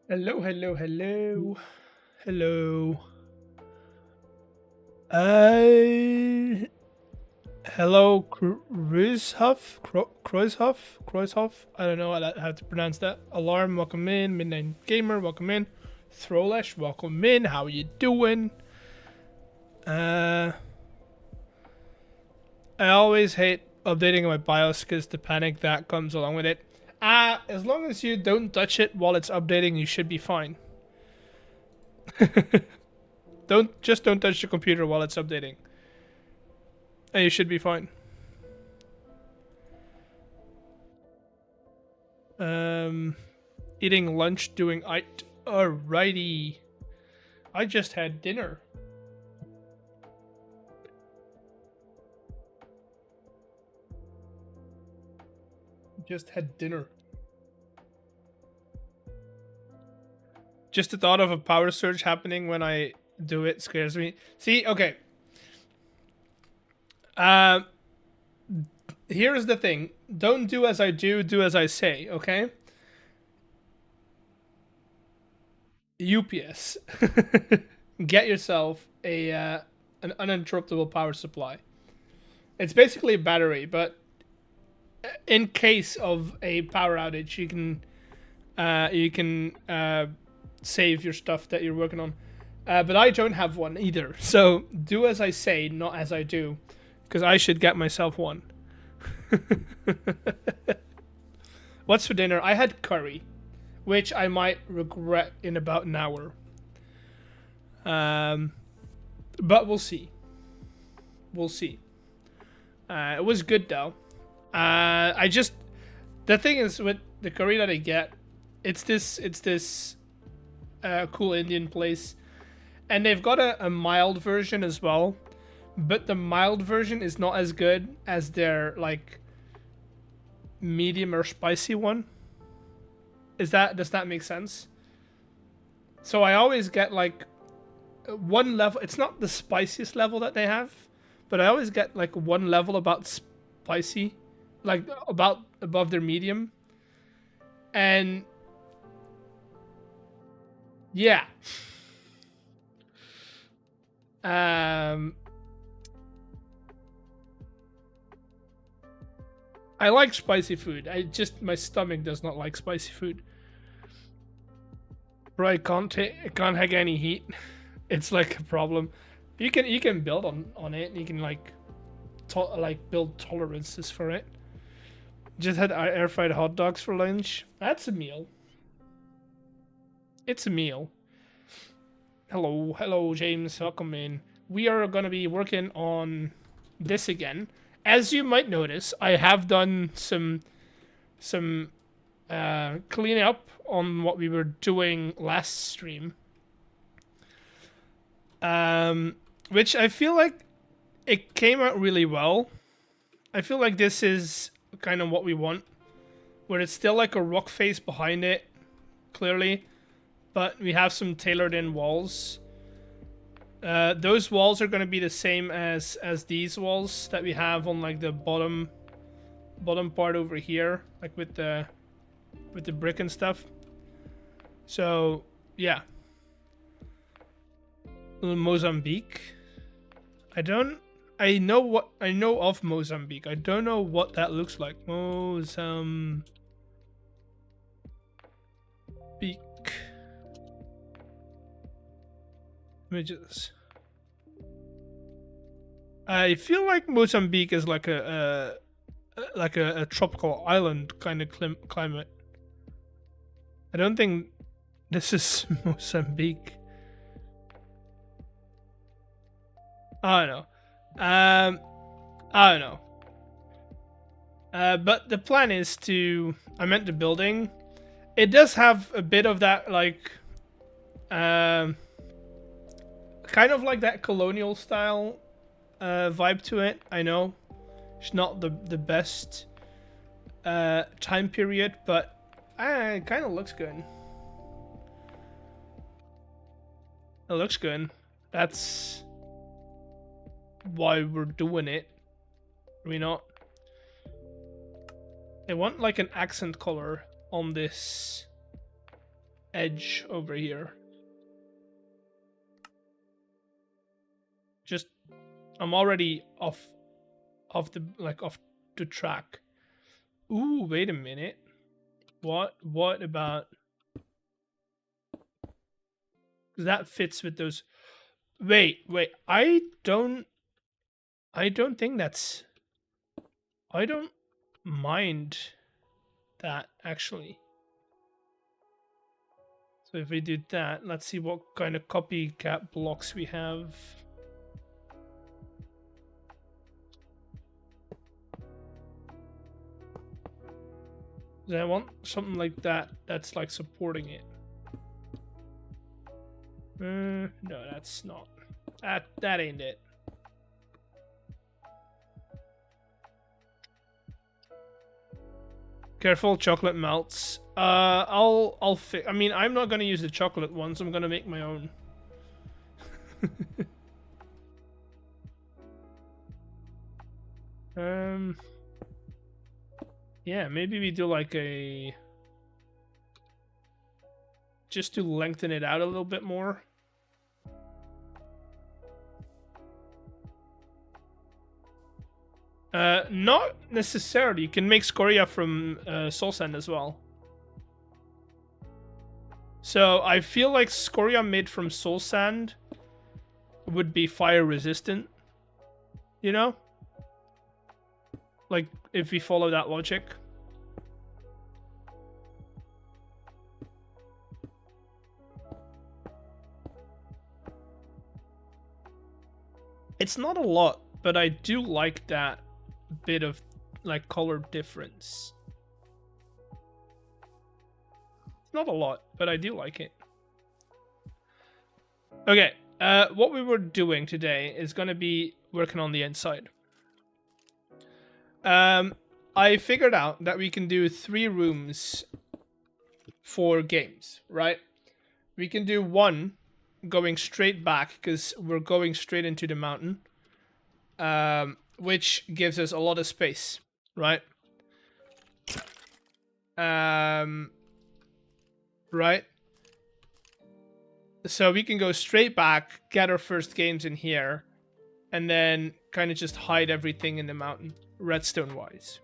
Hello, hello, hello, hello. Uh, hello, Kreuzhoff. I don't know how to pronounce that. Alarm, welcome in. Midnight Gamer, welcome in. Throwlesh, welcome in. How you doing? Uh, I always hate updating my BIOS because the panic that comes along with it. As long as you don't touch it while it's updating, you should be fine. Don't touch the computer while it's updating, and you should be fine. Um, Eating lunch, doing it. Alrighty. I just had dinner. Just had dinner. Just the thought of a power surge happening when I do it scares me. See, okay. Um, Here's the thing. Don't do as I do, do as I say, okay? UPS. Get yourself a an uninterruptible power supply. It's basically a battery, but in case of a power outage, you can save your stuff that you're working on. But I don't have one either. So do as I say, not as I do, because I should get myself one. What's for dinner? I had curry, which I might regret in about an hour. Um, but we'll see. We'll see. It was good though. I just the thing is with the curry that I get, it's this cool Indian place, and they've got a mild version as well, but the mild version is not as good as their like medium or spicy one. Does that make sense? So I always get like one level. It's not the spiciest level that they have, but I always get like one level about spicy, like about above their medium, and yeah. Um, I like spicy food. I just my stomach does not like spicy food. Bro, it can't take any heat. It's like a problem. You can build on it. You can like build tolerances for it. Just had air fried hot dogs for lunch. That's a meal. It's a meal. Hello, hello, James. Welcome in. We are gonna be working on this again. As you might notice, I have done some clean up on what we were doing last stream. Which I feel like it came out really well. I feel like this is kind of what we want, where it's still like a rock face behind it, clearly, but we have some tailored in walls. Those walls are going to be the same as these walls that we have on like the bottom part over here, like with the brick and stuff. So yeah, Mozambique. I know of Mozambique. I don't know what that looks like. Mozambique. Images. I feel like Mozambique is like a tropical island kind of climate. I don't think this is Mozambique. I don't know. I don't know. But the plan is to. I meant the building. It does have a bit of that like, kind of like that colonial style vibe to it. I know it's not the best time period, but it kind of looks good. It looks good. That's why we're doing it. Are we not? I want like an accent color on this edge over here. Just, I'm already off the track. Ooh, wait a minute. What about? That fits with those. Wait. I don't think that's. I don't mind that actually. So if we do that, let's see what kind of copycat blocks we have. I want something like that that's like supporting it. No, that's not. That ain't it. Careful, chocolate melts. I'll I mean, I'm not gonna use the chocolate ones. I'm gonna make my own. Yeah, maybe we do like a... just to lengthen it out a little bit more. Not necessarily. You can make scoria from soul sand as well. So I feel like scoria made from soul sand would be fire resistant. You know? Like, if we follow that logic. It's not a lot, but I do like that bit of, like, color difference. It's not a lot, but I do like it. Okay, what we were doing today is going to be working on the inside. I figured out that we can do 3 rooms for games, right? We can do 1 going straight back because we're going straight into the mountain, which gives us a lot of space, right? Right? So we can go straight back, get our first games in here, and then kind of just hide everything in the mountain, redstone-wise.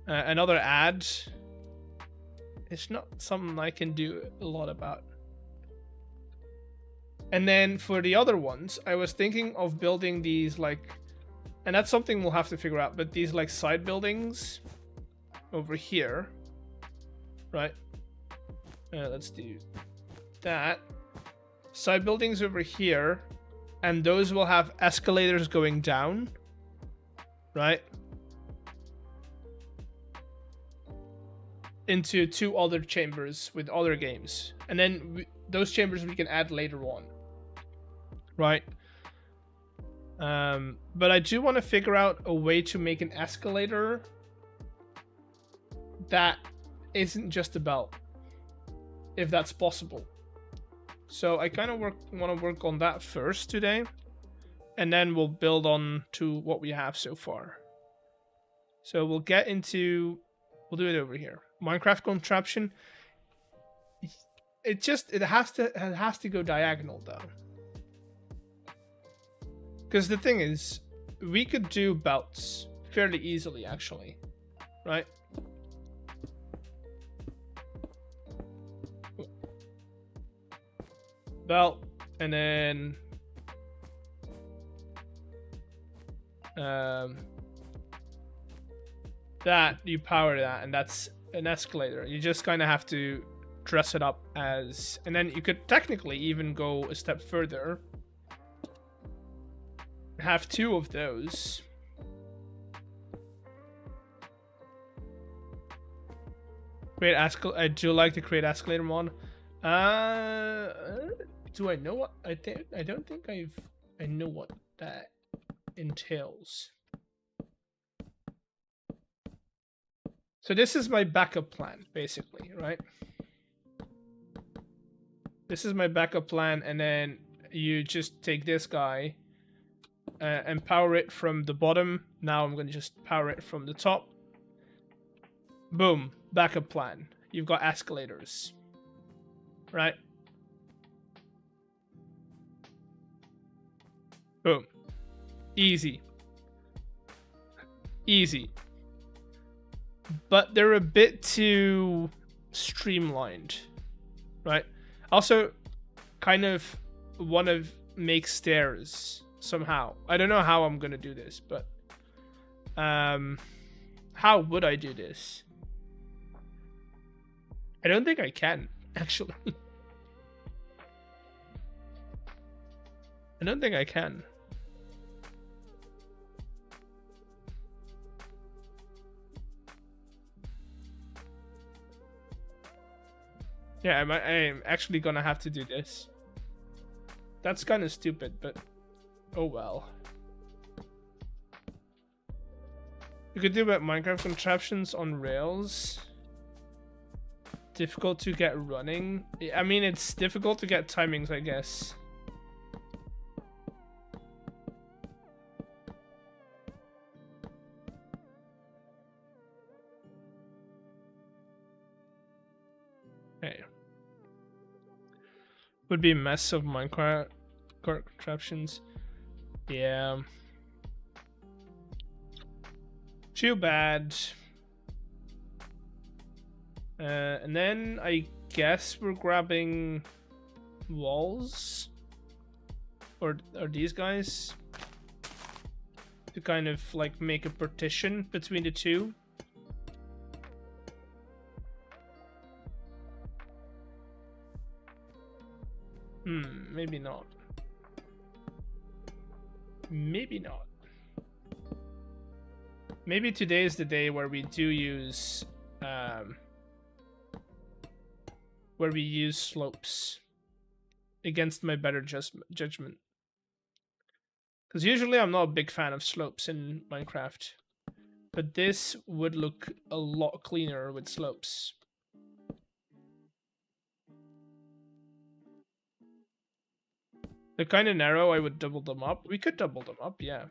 Another ad. It's not something I can do a lot about. And then for the other ones, I was thinking of building these, like... and that's something we'll have to figure out, but these, like, side buildings over here. Right? Let's do that. Side buildings over here. And those will have escalators going down. Right? Into 2 other chambers with other games. And then those chambers we can add later on. Right? But I do want to figure out a way to make an escalator that isn't just a belt. If that's possible. So I kind of want to work on that first today. And then we'll build on to what we have so far. So we'll get into... we'll do it over here. Minecraft contraption. It has to go diagonal though. Because the thing is, we could do belts fairly easily actually, right? Belt, and then that you power that, and that's an escalator. You just kind of have to dress it up as, and then you could technically even go a step further, have 2 of those. Create escalator. I do like to create escalator mod. Do I know what I don't think I know what that entails. So this is my backup plan, basically, right? This is my backup plan, and then you just take this guy and power it from the bottom. Now I'm going to just power it from the top. Boom, backup plan. you've got escalators, right? Boom. Easy. Easy. But they're a bit too streamlined, right? Also, kind of want to make stairs somehow. I don't know how I'm gonna do this, but how would I do this? I don't think I can, actually. I don't think I can. Yeah, I'm actually gonna have to do this. That's kind of stupid, but oh well. You could do about Minecraft contraptions on rails. Difficult to get running. I mean, it's difficult to get timings, I guess. Okay. Would be a mess of Minecraft contraptions. Yeah. Too bad. And then I guess we're grabbing walls, or these guys, to kind of like make a partition between the two. Maybe not. Maybe not. Maybe today is the day where we do use slopes against my better judgment. Because usually I'm not a big fan of slopes in Minecraft, but this would look a lot cleaner with slopes. They're kind of narrow. I would double them up. We could double them up, yeah.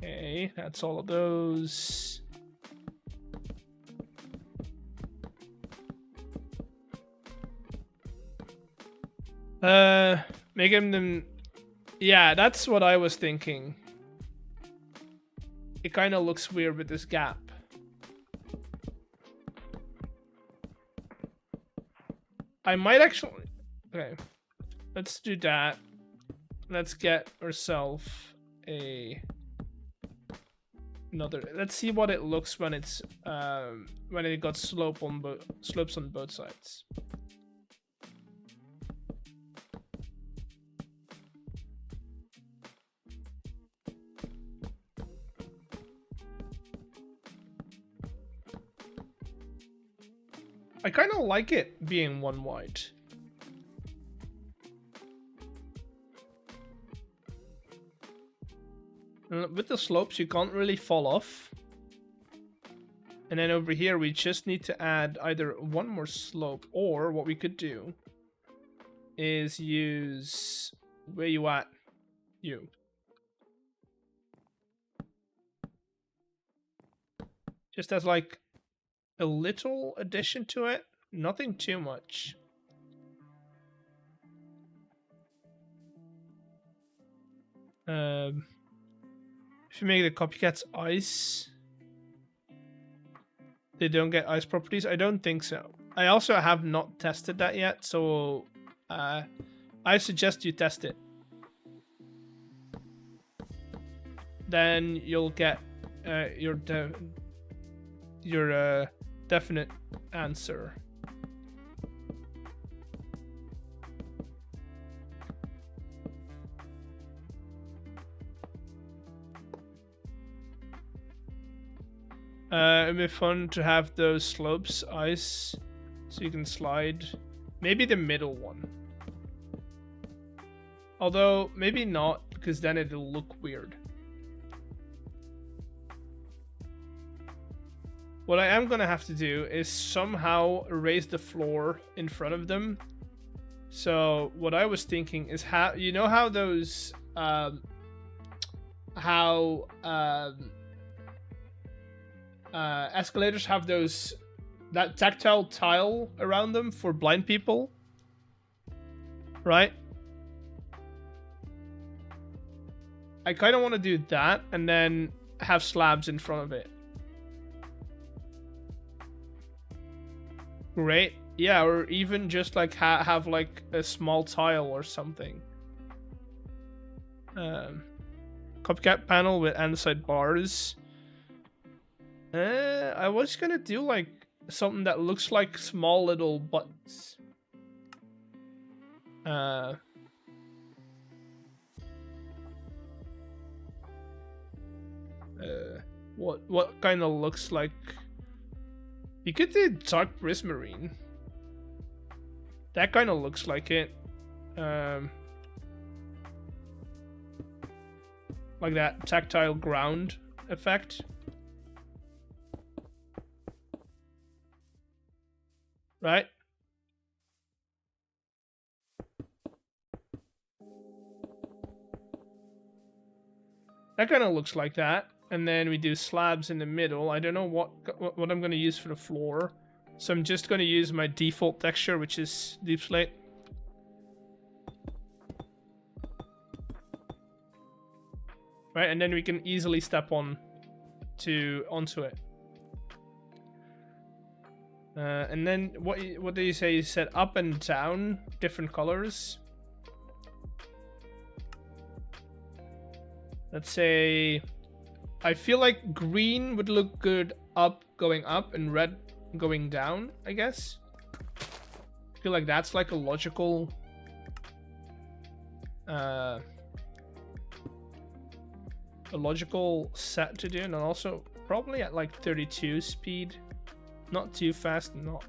Okay, that's all of those. Make them. Yeah, that's what I was thinking. It kind of looks weird with this gap. I might actually. Okay, let's do that. Let's get ourselves another. Let's see what it looks when it's when it got slopes on both sides. I kind of like it being one wide. With the slopes, you can't really fall off. And then over here, we just need to add either one more slope, or what we could do is use... Where you at? You. Just as like a little addition to it. Nothing too much. If you make the copycats ice, they don't get ice properties. I don't think so. I also have not tested that yet, so I suggest you test it. Then you'll get your definite answer. It'd be fun to have those slopes ice so you can slide. Maybe the middle one. Although, maybe not, because then it'll look weird. What I am gonna have to do is somehow raise the floor in front of them. So what I was thinking is how, you know how those escalators have that tactile tile around them for blind people, right? I kind of want to do that and then have slabs in front of it. Great. Yeah, or even just like have like a small tile or something. Copycat panel with andesite bars. I was gonna do like something that looks like small little buttons. What kind of looks like? You could do dark prismarine. That kind of looks like it. Like that tactile ground effect. Right? That kind of looks like that. And then we do slabs in the middle. I don't know what I'm going to use for the floor. So I'm just going to use my default texture, which is deep slate. Right, and then we can easily step onto it. And then what do you say? You said up and down, different colors. Let's say, I feel like green would look good going up, and red going down, I guess. I feel like that's like a logical set to do, and also probably at like 32 speed. Not too fast, not.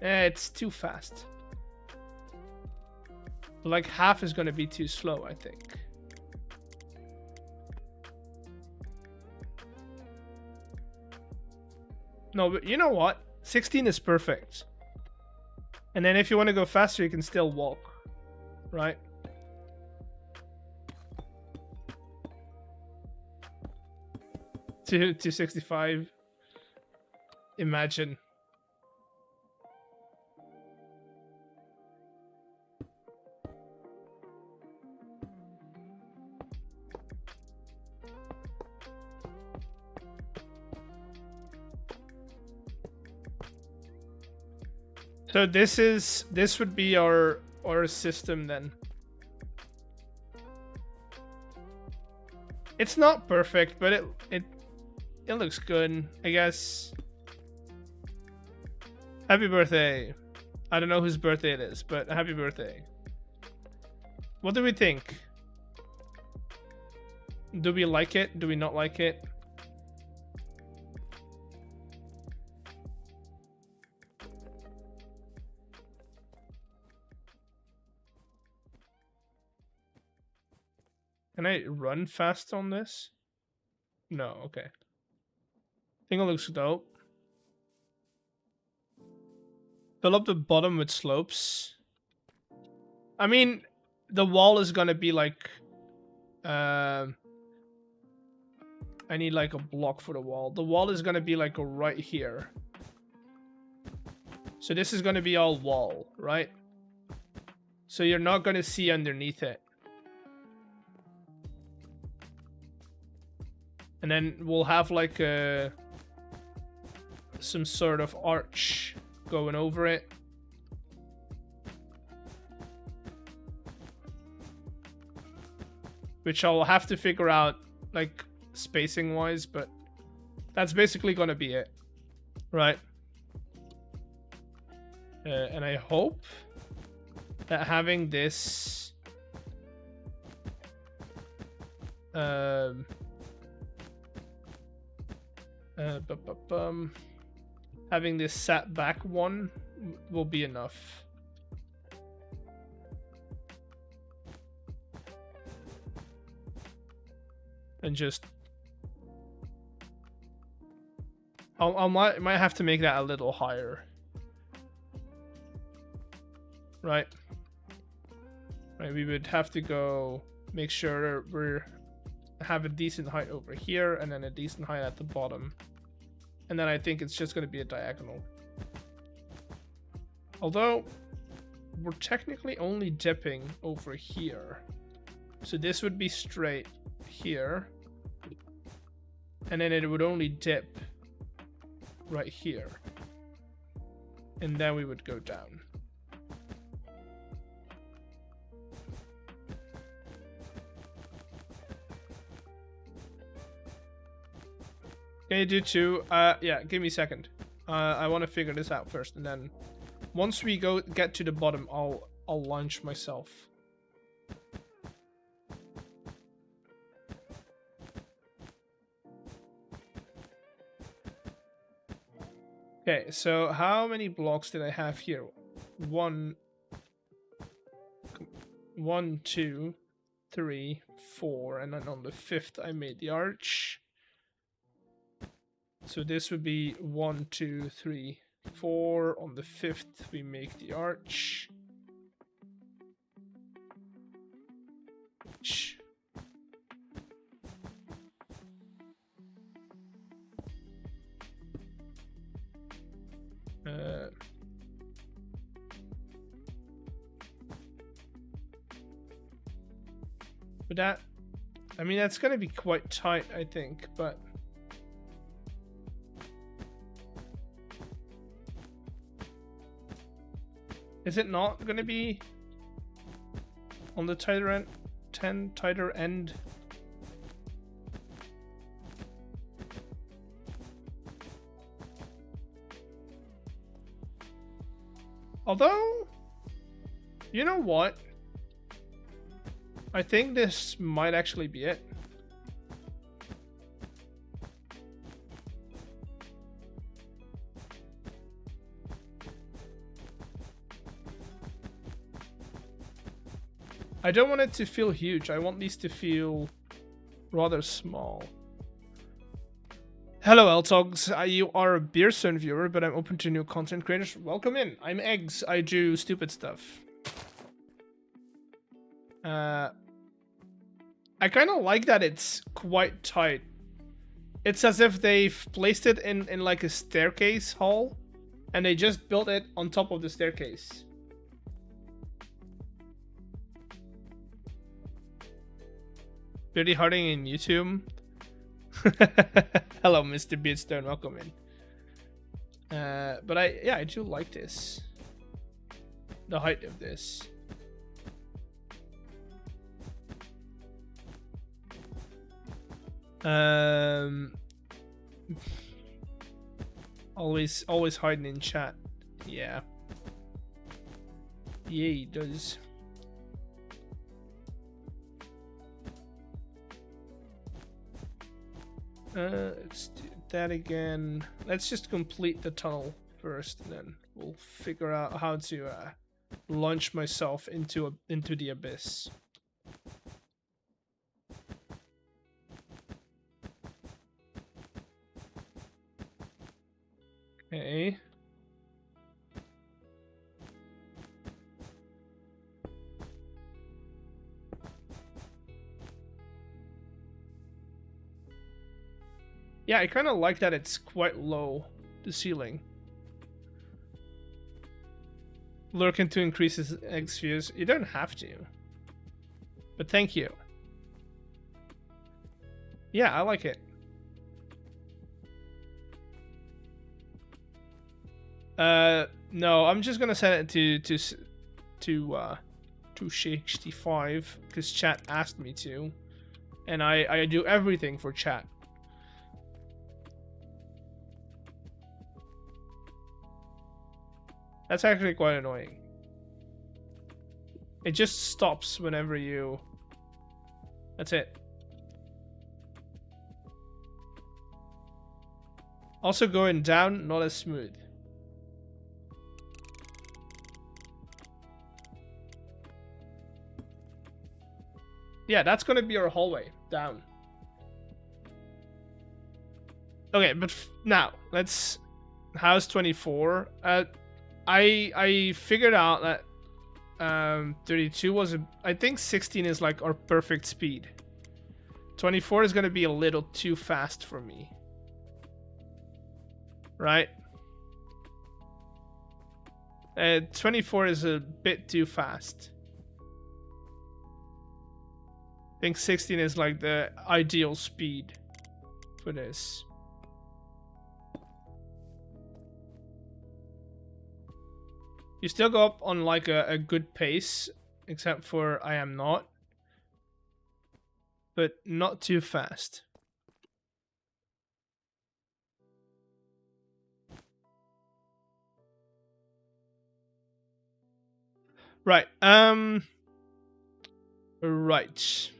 It's too fast. Like half is gonna be too slow, I think. No, but you know what? 16 is perfect. And then if you want to go faster, you can still walk, right? To 265. Imagine. So this would be our system then. It's not perfect, but it looks good, I guess. Happy birthday. I don't know whose birthday it is, but happy birthday. What do we think? Do we like it? Do we not like it? Can I run fast on this? No, okay. I think it looks dope. Fill up the bottom with slopes. I mean, the wall is gonna be like... I need like a block for the wall. The wall is gonna be like right here. So this is gonna be all wall, right? So you're not gonna see underneath it. And then we'll have like some sort of arch going over it. Which I'll have to figure out like spacing wise, but that's basically gonna be it. Right? And I hope that having this Having this sat back one will be enough. And just I might have to make that a little higher. Right. Right, we would have to go make sure we have a decent height over here and then a decent height at the bottom. And then I think it's just going to be a diagonal. Although we're technically only dipping over here. So this would be straight here. And then it would only dip right here. And then we would go down. Can you do two? Yeah, give me a second. I want to figure this out first, and then once we get to the bottom, I'll launch myself. Okay, so how many blocks did I have here? One, 2, 3, 4, and then on the 5th I made the arch. So this would be 1, 2, 3, 4. On the 5th we make the arch. But that, I mean, that's gonna be quite tight, I think, but is it not gonna be on the tighter end? Although, you know what? I think this might actually be it. I don't want it to feel huge. I want these to feel rather small. Hello, L-Togs. You are a Beerstone viewer, but I'm open to new content creators. Welcome in. I'm Eggs. I do stupid stuff. I kind of like that it's quite tight. It's as if they've placed it in like a staircase hall, and they just built it on top of the staircase. Dirty Harding in YouTube. Hello, Mr. Beardstone. Welcome in. But I do like this. The height of this. Always hiding in chat. Yeah. Yeah, he does. Let's do that again. Let's just complete the tunnel first, and then we'll figure out how to launch myself into the abyss. Okay. Yeah, I kind of like that it's quite low, the ceiling. Lurking to increase his eggs views. You don't have to. But thank you. Yeah, I like it. No, I'm just gonna set it to 65 because chat asked me to, and I do everything for chat. That's actually quite annoying. It just stops whenever you... That's it. Also going down, not as smooth. Yeah, that's gonna be our hallway down. Okay, but now let's house 24. I figured out that 32 was I think 16 is like our perfect speed. 24 is gonna be a little too fast for me. Right? 24 is a bit too fast. I think 16 is like the ideal speed for this. You still go up on like a good pace, except for I am not. But not too fast. Right. Right.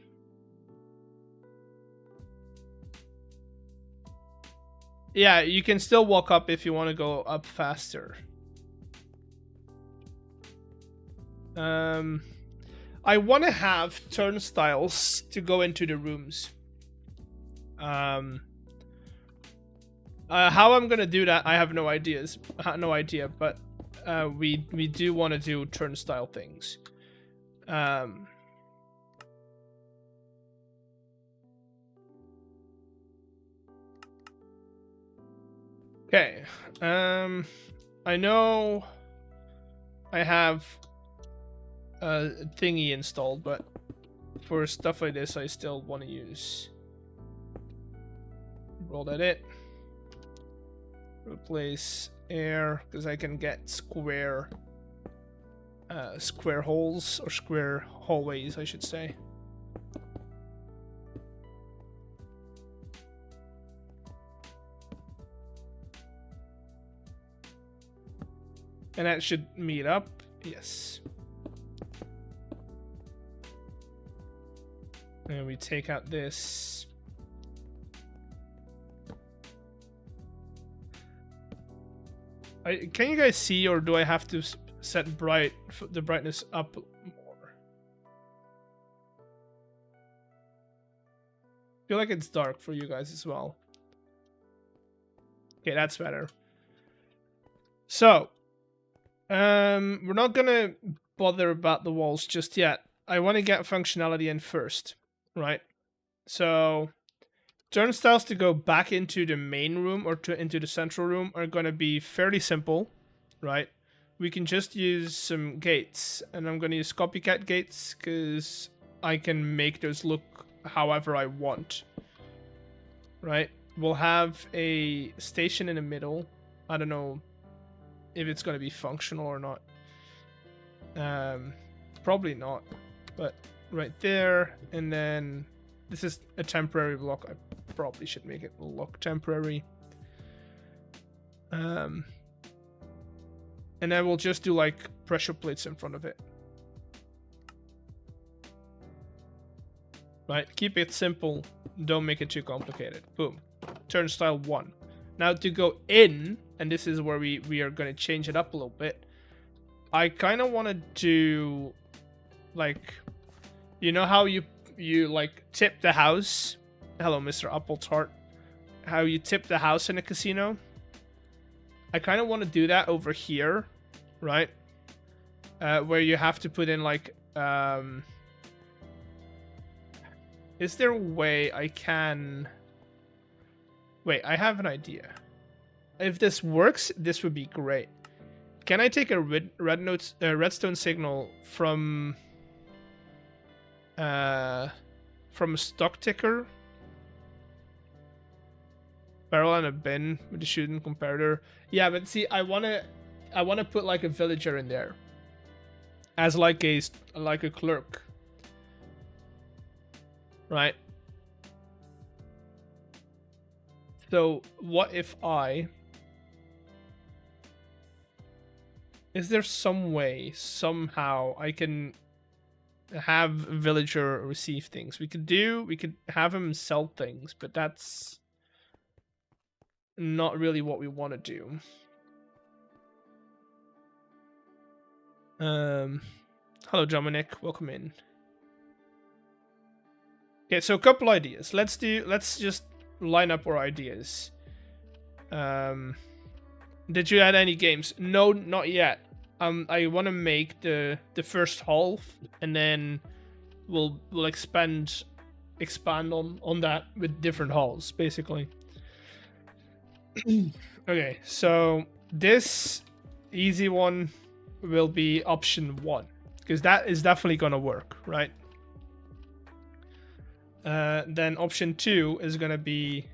Yeah, you can still walk up if you want to go up faster. I want to have turnstiles to go into the rooms. How I'm gonna do that, I have no ideas. No idea, but we do want to do turnstile things. Okay. I know I have a thingy installed, but for stuff like this, I still want to use. Roll that in. Replace air, because I can get square holes, or square hallways, I should say. And that should meet up. Yes. And we take out this. Can you guys see, or do I have to set the brightness up more? I feel like it's dark for you guys as well. Okay, that's better. So, we're not gonna bother about the walls just yet. I want to get functionality in first, right? So, turnstiles to go back into the main room or into the central room are going to be fairly simple, right? We can just use some gates, and I'm going to use copycat gates because I can make those look however I want, right? We'll have a station in the middle. I don't know if it's going to be functional or not. Probably not, but right there, and then this is a temporary block. I probably should make it look temporary. And then we'll just do like pressure plates in front of it. Right, keep it simple. Don't make it too complicated. Boom. Turnstile 1. Now to go in, and this is where we are going to change it up a little bit. I kind of want to do, like, you know how you like tip the house? Hello, Mr. Apple Tart. How you tip the house in a casino? I kind of want to do that over here, right? Where you have to put in like, is there a way I can... Wait, I have an idea. If this works, this would be great. Can I take a redstone signal from a stock ticker? Barrel and a bin with the shooting comparator. Yeah, but see, I wanna put like a villager in there as like a clerk, right? So what if is there some way, somehow, I can have villager receive things? We could have him sell things, but that's... not really what we want to do. Hello, Dominic. Welcome in. Okay, so a couple ideas. Let's just line up our ideas. Did you add any games? No, not yet. I want to make the first hall, and then we'll expand on that with different halls, basically. Okay, so this easy one will be option 1, because that is definitely gonna work, right? Then option 2 is gonna be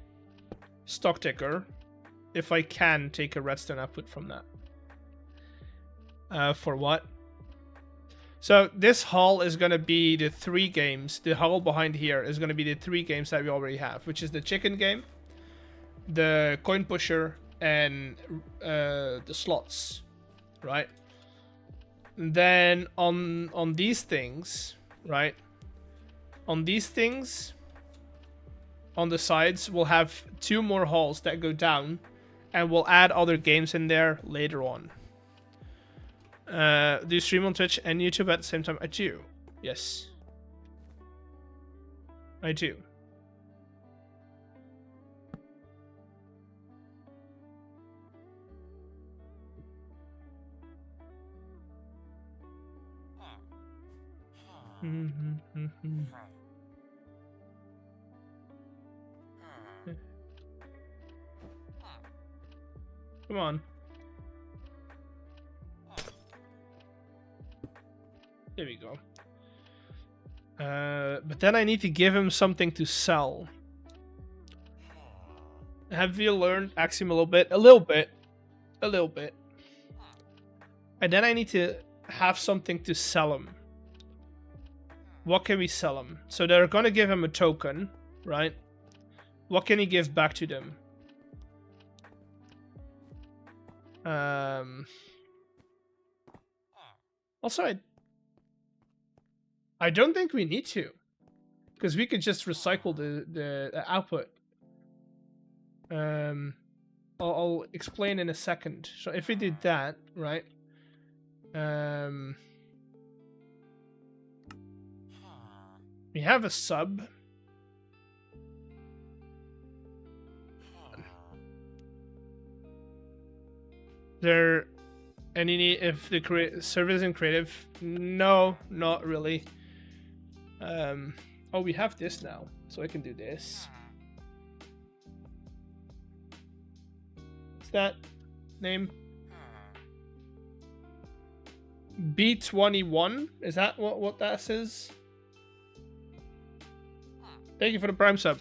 stock ticker, if I can take a redstone output from that. For what? So this hall is gonna be the 3 games. The hall behind here is gonna be the 3 games that we already have, which is the chicken game, the coin pusher, and the slots, right? And then on these things, right? On these things, on the sides, we'll have 2 more halls that go down, and we'll add other games in there later on. Do you stream on Twitch and YouTube at the same time? I do. Yes. I do. Come on. There we go. But then I need to give him something to sell. Have you learned Axiom a little bit? A little bit. A little bit. And then I need to have something to sell him. What can we sell him? So they're gonna give him a token, right? What can he give back to them? Also, I don't think we need to, because we could just recycle the output. I'll explain in a second. So if we did that, right? We have a sub. There any need if the service in creative? No, not really. Oh, we have this now, so I can do this. What's that name? B21? Is that what that says? Thank you for the Prime sub.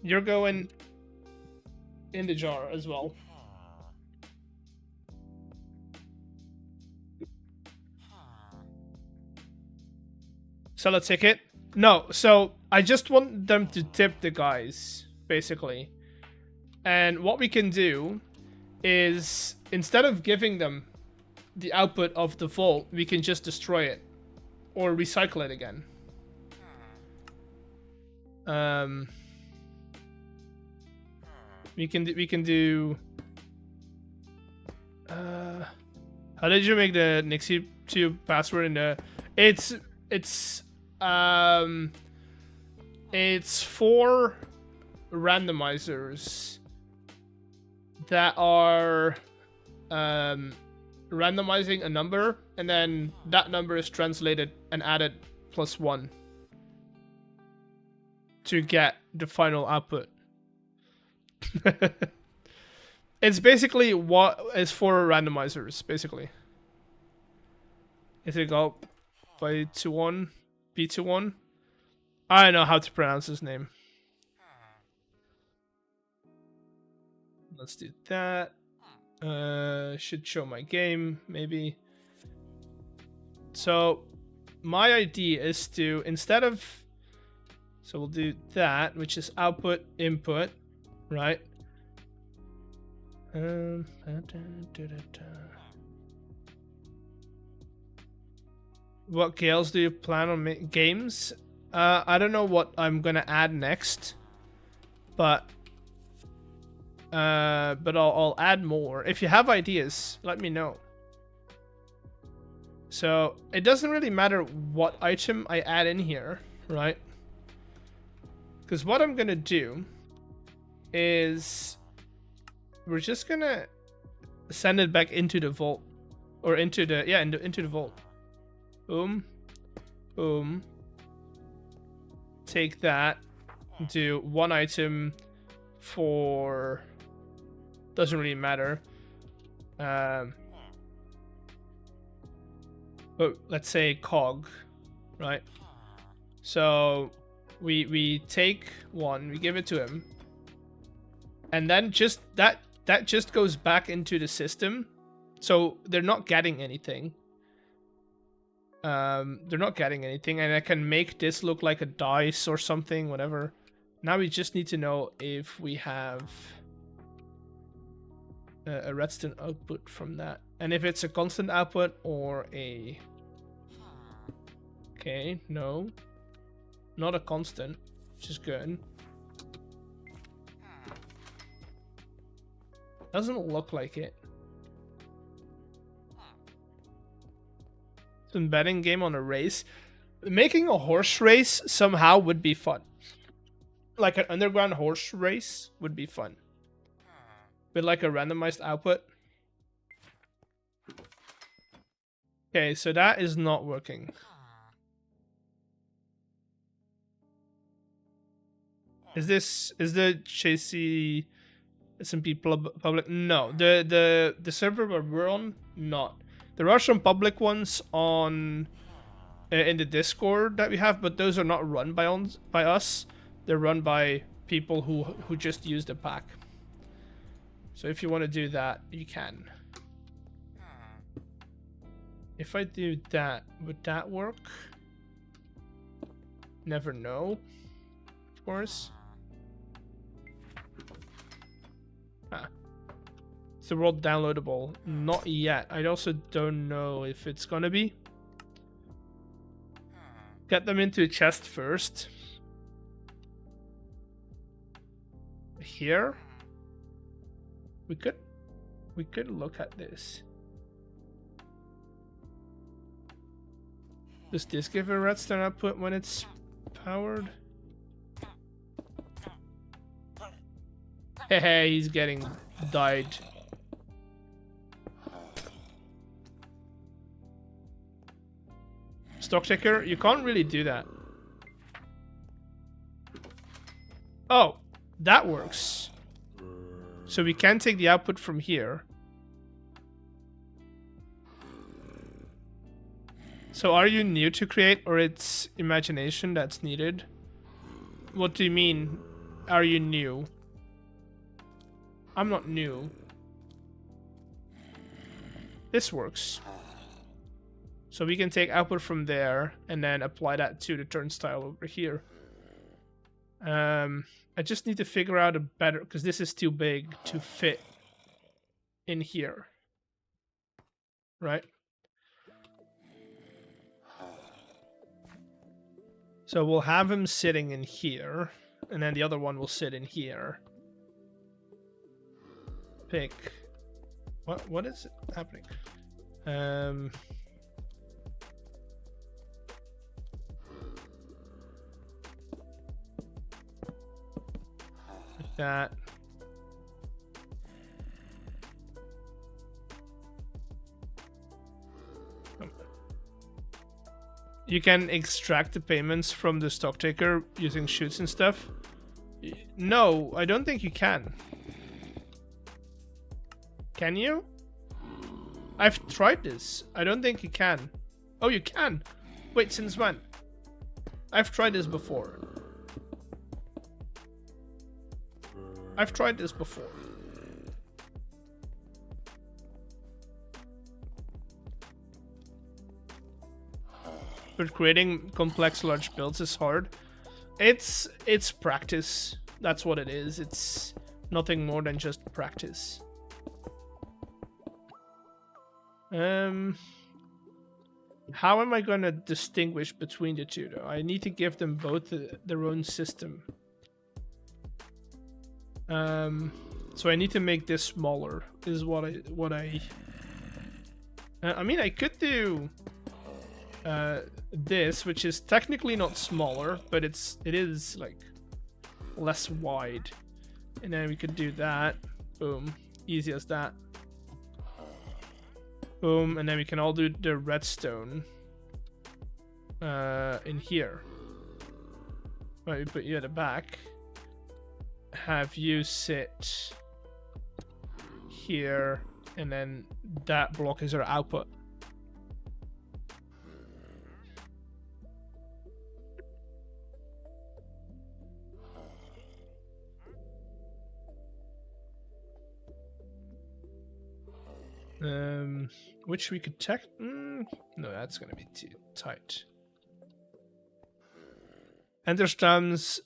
You're going in the jar as well. Sell a ticket? No, so I just want them to tip the guys, basically. And what we can do is, instead of giving them the output of the vault, we can just destroy it. Or recycle it again. We can do. How did you make the Nixie 2 password in the? It's 4 randomizers that are randomizing a number, and then that number is translated and added +1 to get the final output. It's basically what is 4 randomizers, basically. If you go by 21, B21. I don't know how to pronounce his name. Let's do that. Should show my game, maybe. So, my idea is to, instead of... So we'll do that, which is output, input, right? What GLs do you plan on games? I don't know what I'm gonna add next, but But I'll add more. If you have ideas, let me know. So it doesn't really matter what item I add in here, right? Because what I'm gonna do is we're just gonna send it back into the vault, or into the into the vault. Boom, boom. Take that. Do one item for, doesn't really matter. But let's say cog, right? So we take one, we give it to him, and then just that just goes back into the system. So they're not getting anything. They're not getting anything, and I can make this look like a dice or something, whatever. Now we just need to know if we have a redstone output from that, and if it's a constant output or a... Okay, no, not a constant, which is good. Doesn't look like it. It's an betting game on a race. Making a horse race somehow would be fun. Like an underground horse race would be fun. With like a randomized output. Okay, so that is not working. Is the Chasey SMP public? No, the server where we're on, not. There are some public ones on in the Discord that we have, but those are not run by us. They're run by people who just use the pack. So if you want to do that, you can. If I do that, would that work? Never know, of course. Is the world downloadable? Not yet. I also don't know if it's gonna be. Get them into a chest first. Here? We could look at this. Does this give a redstone output when it's powered? Hey, he's getting died. Stock checker, you can't really do that. Oh, that works. So we can take the output from here. So are you new to Create, or it's imagination that's needed? What do you mean, are you new? I'm not new. This works. So we can take output from there and then apply that to the turnstile over here. I just need to figure out a better, because this is too big to fit in here. Right? So we'll have him sitting in here, and then the other one will sit in here. Pick. What is happening? Like that. You can extract the payments from the stock taker using chutes and stuff. No, I don't think you can. Can you? I've tried this. I don't think you can. Oh, you can. Wait, since when? I've tried this before. I've tried this before. But creating complex large builds is hard. It's practice. That's what it is. It's nothing more than just practice. How am I gonna distinguish between the two though? I need to give them both their own system. So I need to make this smaller. Is what I. I mean, I could do this, which is technically not smaller, but it is like less wide. And then we could do that. Boom, easy as that. Boom, and then we can all do the redstone in here. Right, we put you at the back. Have you sit here, and then that block is our output. Which we could check. No, that's gonna be too tight. Enderstams.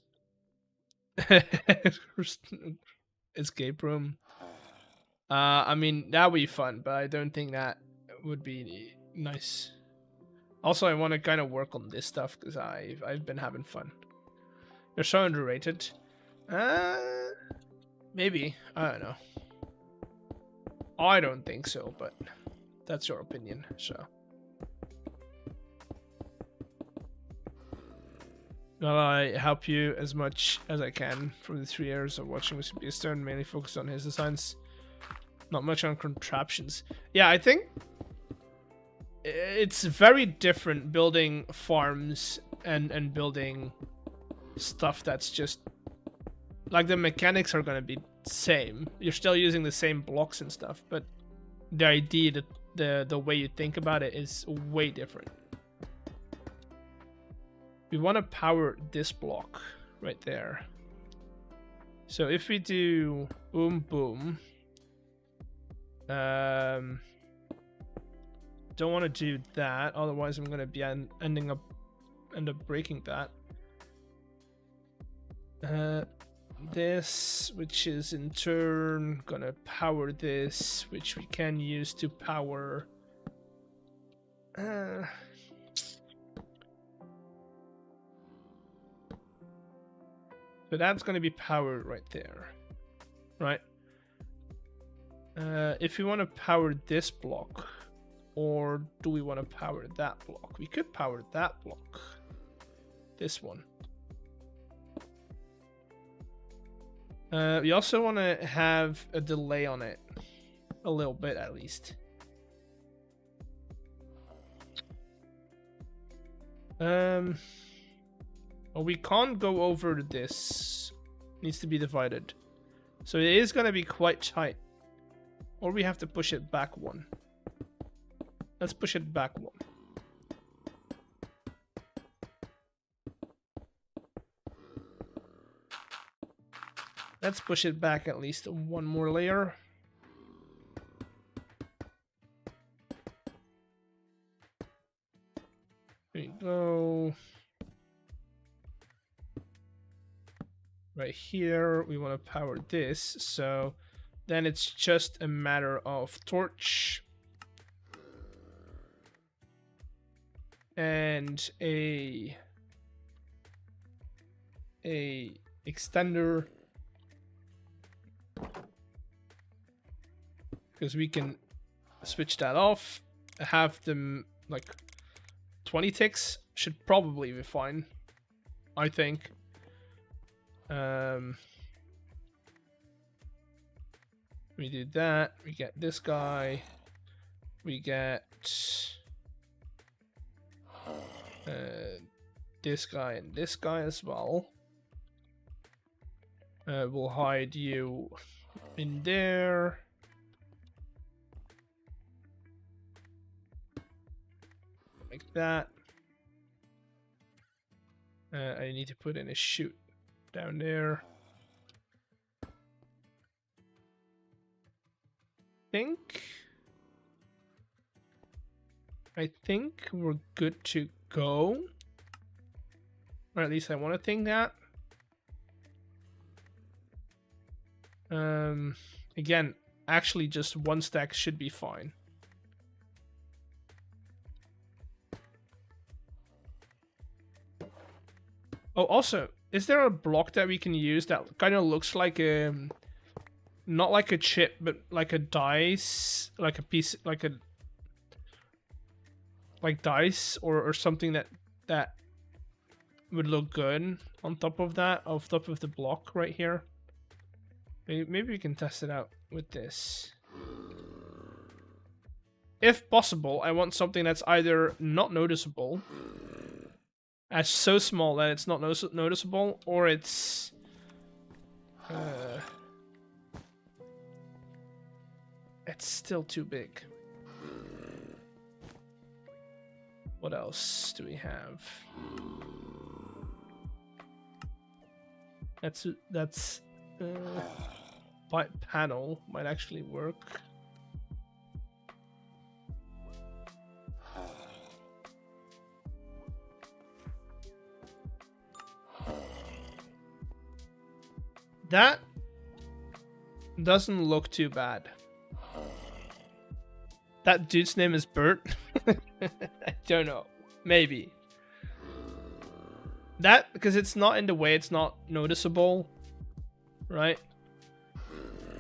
Escape room. I mean, that would be fun, but I don't think that would be nice. Also, I want to kind of work on this stuff because I've been having fun. You're so underrated. Maybe. I don't know. I don't think so, but that's your opinion, so. Well, I help you as much as I can from the 3 years of watching Mr. Beast and mainly focused on his designs. Not much on contraptions. Yeah, I think it's very different building farms and building stuff that's just like the mechanics are gonna be same. You're still using the same blocks and stuff, but the idea, the way you think about it is way different. We want to power this block right there. So if we do boom boom, don't want to do that, otherwise I'm gonna be end up breaking that. This, which is in turn gonna power this, which we can use to power. So that's going to be powered right there, right? If we want to power this block, or do we want to power that block? We could power that block, this one. We also want to have a delay on it, a little bit at least. Well, we can't go over this. It needs to be divided. So it is going to be quite tight. Or we have to push it back one. Let's push it back one. Let's push it back at least one more layer. There you go. Right here, we want to power this, so then it's just a matter of torch and a extender, because we can switch that off, have them like 20 ticks should probably be fine, I think. We do that, we get this guy, we get this guy and this guy as well. We'll hide you in there. Like that. I need to put in a chute down there. I think we're good to go. Or at least I want to think that. Again, actually just one stack should be fine. Oh, also, is there a block that we can use that kind of looks like not like a chip, but like a dice, like a piece, like dice or something that would look good on top of that, off top of the block right here. Maybe we can test it out with this. If possible, I want something that's either not noticeable, as so small that it's not noticeable, or it's still too big. What else do we have? That's panel might actually work. That doesn't look too bad. That dude's name is Bert. I don't know. Maybe. That, because it's not in the way, it's not noticeable. Right?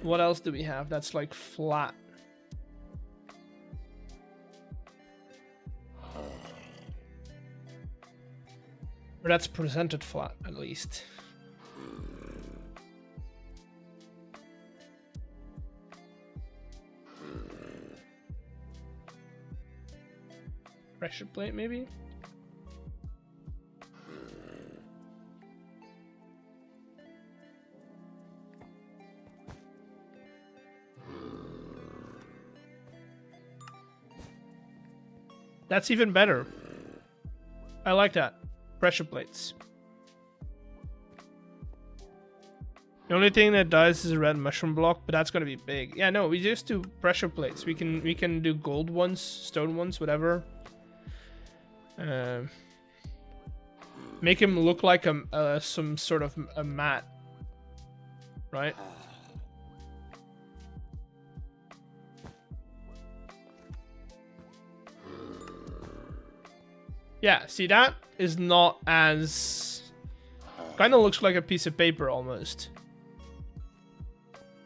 What else do we have that's like flat? Or that's presented flat, at least. Pressure plate, maybe? That's even better. I like that. Pressure plates. The only thing that dies is a red mushroom block, but that's gonna be big. Yeah, no, we just do pressure plates. We can do gold ones, stone ones, whatever. Make him look like some sort of a mat, right? Yeah, see, that is not as... Kind of looks like a piece of paper almost.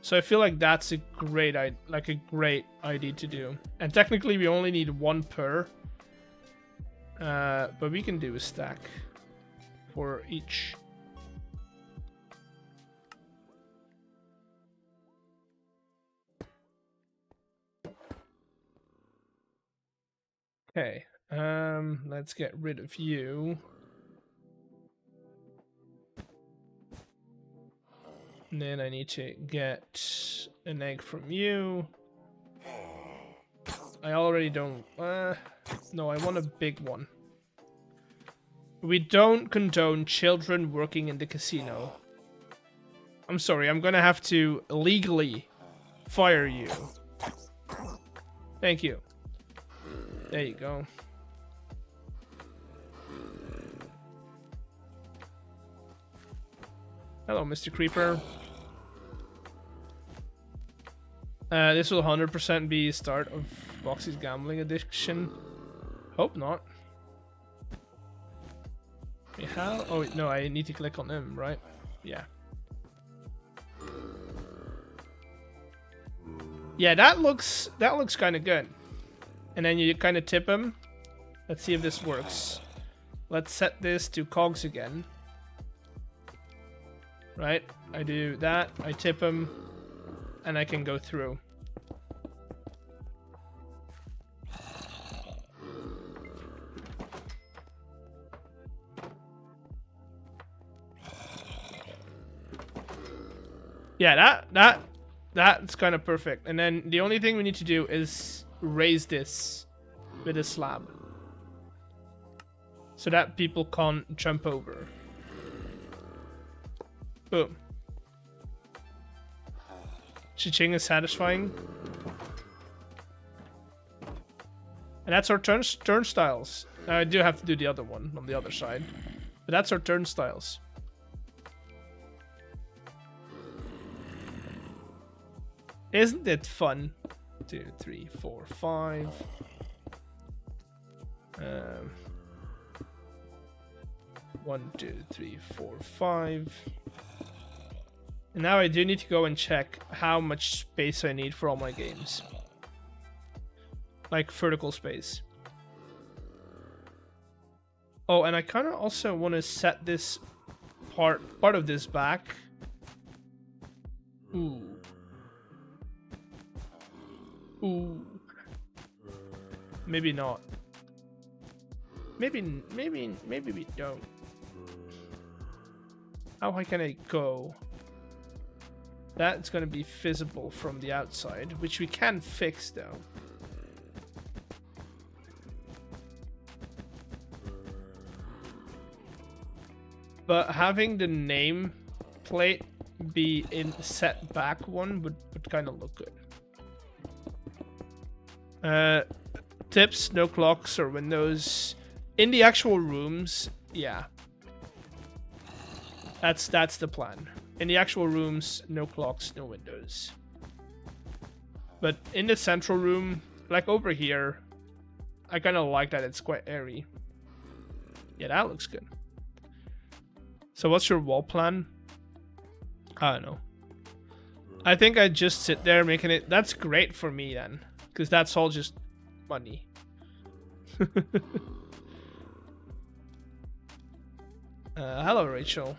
So I feel like that's a great idea to do. And technically we only need one per. But we can do a stack for each. Okay. Let's get rid of you. And then I need to get an egg from you. I already don't... no, I want a big one. We don't condone children working in the casino. I'm sorry, I'm gonna have to legally fire you. Thank you. There you go. Hello, Mr. Creeper. This will 100% be the start of Boxy's gambling addiction. Hope not. Wait, how? Oh no, I need to click on him, right? Yeah. Yeah, that looks kind of good. And then you kind of tip him. Let's see if this works. Let's set this to cogs again. Right? I do that. I tip him, and I can go through. Yeah, that's kind of perfect. And then the only thing we need to do is raise this with a slab so that people can't jump over. Boom. Cha-ching is satisfying. And that's our turnstiles. I do have to do the other one on the other side. But that's our turnstiles. Isn't it fun? 2, 3, 4, 5. 1, 2, 3, 4, 5. And now I do need to go and check how much space I need for all my games. Like vertical space. Oh, and I kind of also want to set this part of this back. Ooh. Ooh. Maybe not. Maybe we don't. How high can I go? That's going to be visible from the outside, which we can fix though. But having the name plate be in set back one would kind of look good. Tips, no clocks or windows. In the actual rooms, yeah. That's the plan. In the actual rooms, no clocks, no windows. But in the central room, like over here, I kind of like that it's quite airy. Yeah, that looks good. So what's your wall plan? I don't know. I think I just sit there making it. That's great for me then, because that's all just money. Hello, Rachel.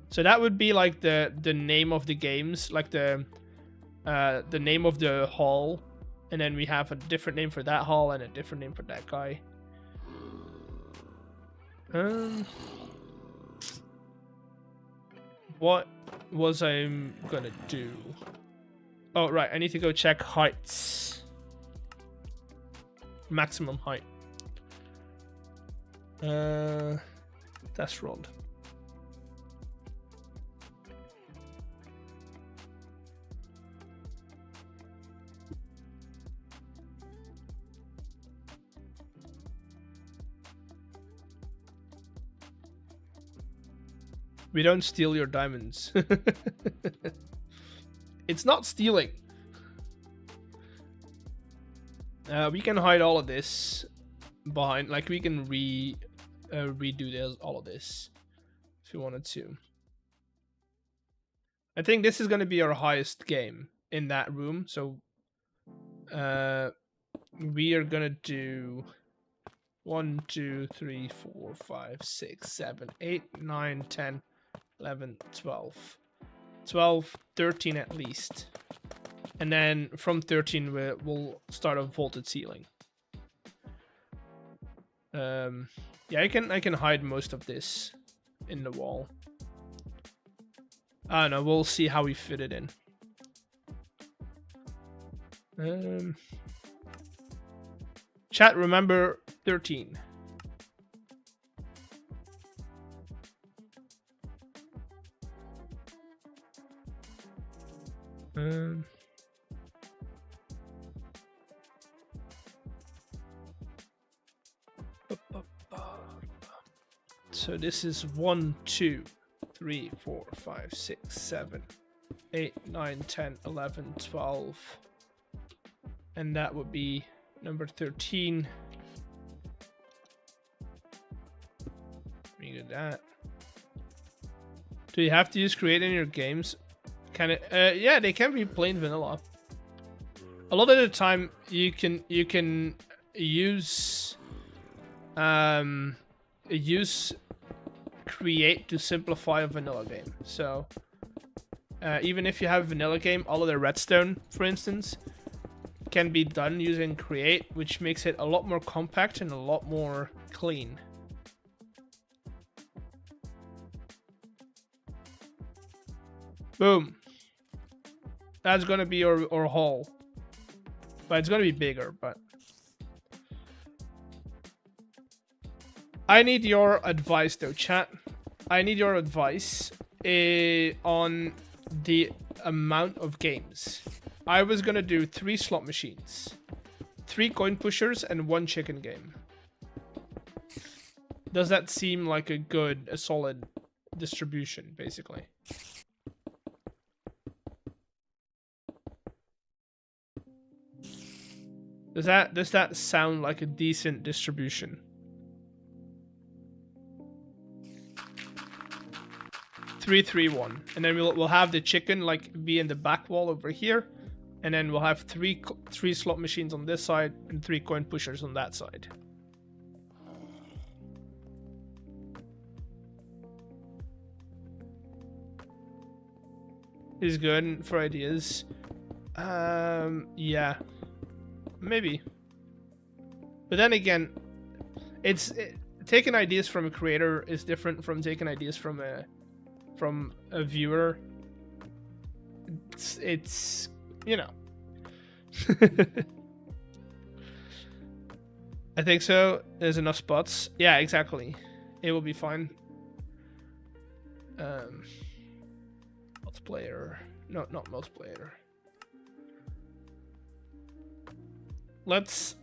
So that would be like the name of the games, like the name of the hall, and then we have a different name for that hall and a different name for that guy. What was I gonna do? Oh, right. I need to go check heights. Maximum height. That's rod. We don't steal your diamonds. It's not stealing. We can hide all of this behind, like we can redo this, all of this if we wanted to. I think this is going to be our highest game in that room, so we are going to do 1, 2, 3, 4, 5, 6, 7, 8, 9, 10, 11, 12. 12, 13 at least. And then from 13 we'll start a vaulted ceiling. Yeah, I can hide most of this in the wall. I don't know, we'll see how we fit it in. Chat, remember 13. So this is 1, 2, 3, 4, 5, 6, 7, 8, 9, 10, 11, 12. And that would be number 13. We do that. Do you have to use Create in your games? Can it? Yeah, they can be plain vanilla. A lot of the time, you can use Create to simplify a vanilla game. So even if you have a vanilla game, all of the redstone, for instance, can be done using Create, which makes it a lot more compact and a lot more clean. Boom. That's gonna be our hall. But it's gonna be bigger, but I need your advice though, chat. I need your advice on the amount of games. I was gonna do 3 slot machines, 3 coin pushers, and 1 chicken game. Does that seem like a solid distribution, basically? Does that sound like a decent distribution? 3-3-1, and then we'll have the chicken like be in the back wall over here, and then we'll have three slot machines on this side and 3 coin pushers on that side. Is good for ideas. Yeah, maybe. But then again, taking ideas from a creator is different from taking ideas from a viewer. It's you know. I think so. There's enough spots. Yeah, exactly. It will be fine. Multiplayer. No, not multiplayer. Let's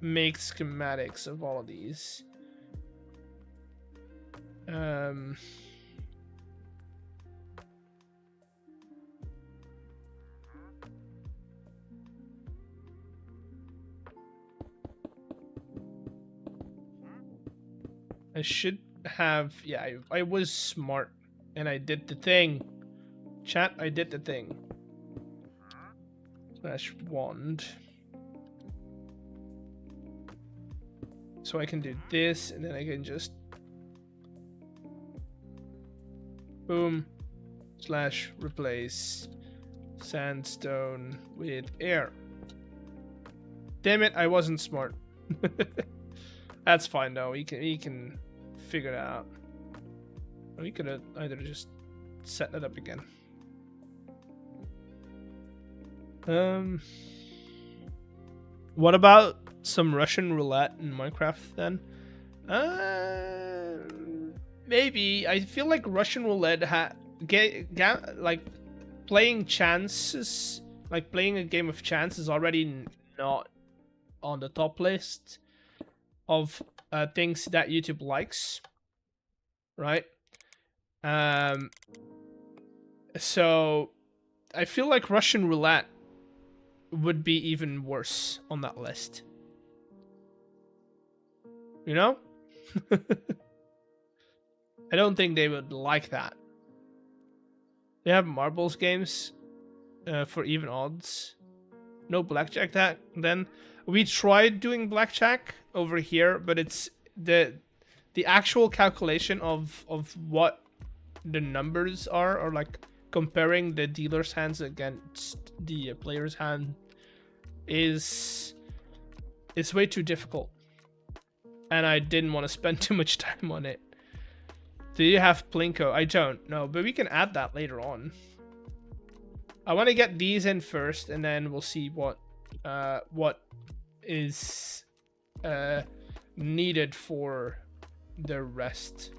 make schematics of all of these. I should have, yeah, I was smart and I did the thing. Chat, I did the thing. Slash wand. So I can do this and then I can just boom slash replace sandstone with air. Damn it, I wasn't smart. That's fine though. We can figure it out. We could either just set that up again. What about some Russian roulette in Minecraft then? Maybe. I feel like Russian roulette like playing chances, like playing a game of chance is already not on the top list of things that YouTube likes, right? So I feel like Russian roulette would be even worse on that list. You know? I don't think they would like that. They have marbles games for even odds. No blackjack then. We tried doing blackjack over here, but it's the actual calculation of what the numbers are, or like comparing the dealer's hands against the player's hand, is way too difficult, and I didn't want to spend too much time on it. Do you have Plinko? I don't know, but we can add that later on. I want to get these in first, and then we'll see what is needed for the rest.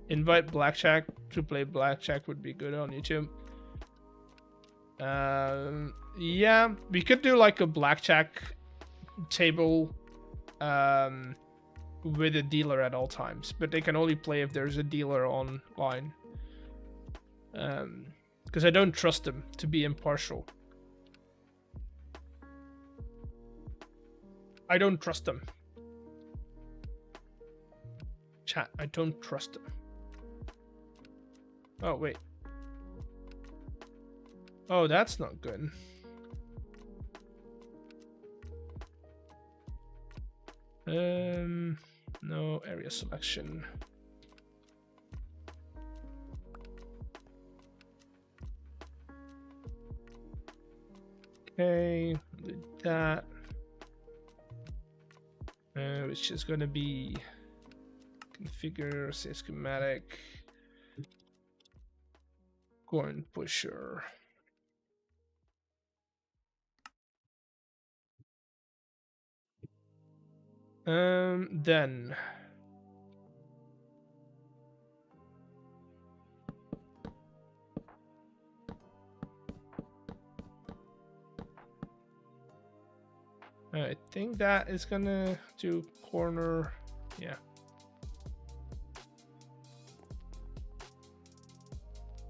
Invite Blackjack to play Blackjack would be good on YouTube. Yeah, we could do like a Blackjack table with a dealer at all times, but they can only play if there's a dealer online. Because I don't trust them to be impartial. I don't trust them. Chat, I don't trust them. Oh, wait. Oh, that's not good. No area selection. Okay, do that. Which is gonna be configure, say schematic, coin pusher. Then I think that is gonna do corner, yeah.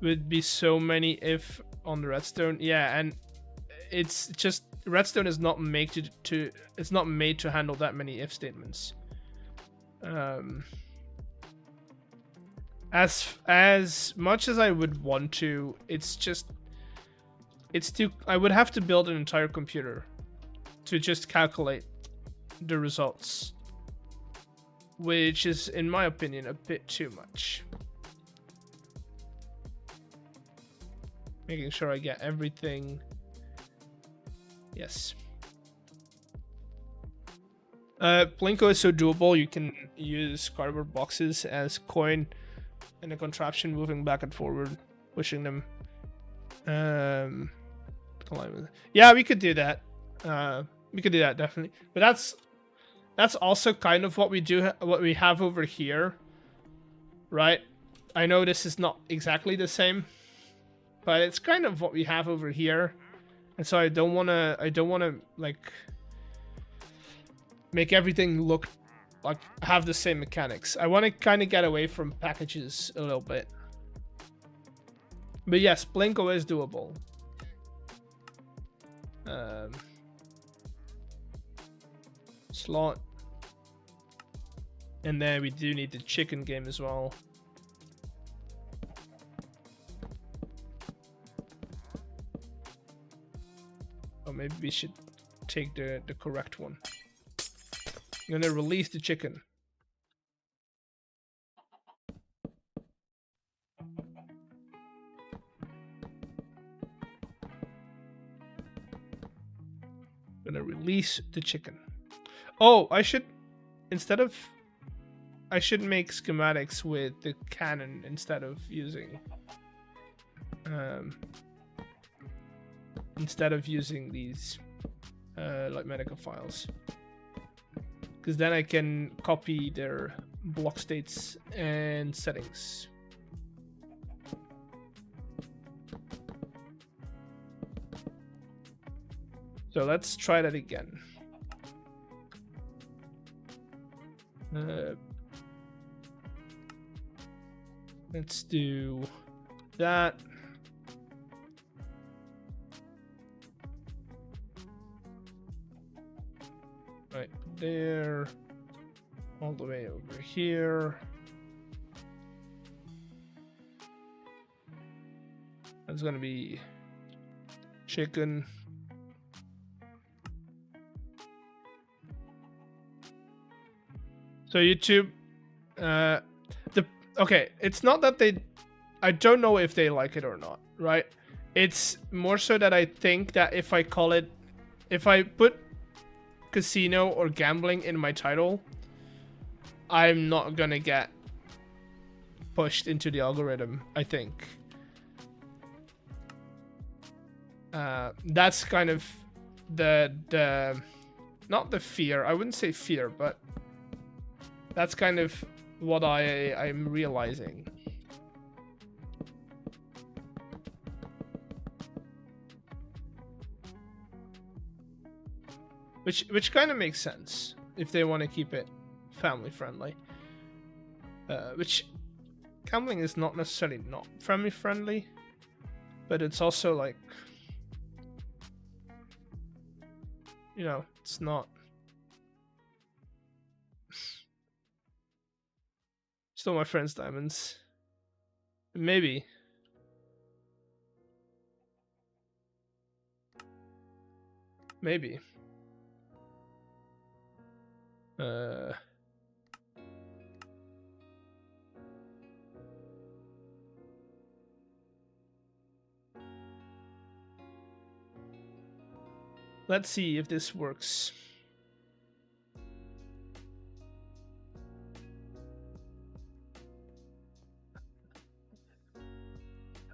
Would be so many if on the redstone, yeah, and it's just Redstone is not made to it's not made to handle that many if statements. As much as I would want to, it's too. I would have to build an entire computer to just calculate the results, which is, in my opinion, a bit too much. Making sure I get everything. Yes. Plinko is so doable. You can use cardboard boxes as coin and a contraption, moving back and forward, pushing them. Yeah, we could do that. We could do that definitely. But that's also kind of what we have over here, right? I know this is not exactly the same, but it's kind of what we have over here, and so I don't wanna like make everything look like have the same mechanics. I want to kind of get away from packages a little bit. But yes, Plinko is doable. Slot. And then we do need the chicken game as well. Or maybe we should take the correct one. I'm gonna release the chicken. Gonna release the chicken. Oh, I should make schematics with the cannon instead of using these like Medica files, because then I can copy their block states and settings. So let's try that again. Let's do that. Right there, all the way over here. That's gonna be chicken. So YouTube, okay, it's not that I don't know if they like it or not, right? It's more so that I think that if I put casino or gambling in my title, I'm not gonna get pushed into the algorithm, I think. That's kind of the not the fear, I wouldn't say fear, but that's kind of what I'm realizing. Which kind of makes sense if they want to keep it family friendly. Which gambling is not necessarily not family friendly, but it's also like, you know, it's not. Still my friend's diamonds. Maybe. Maybe. Let's see if this works.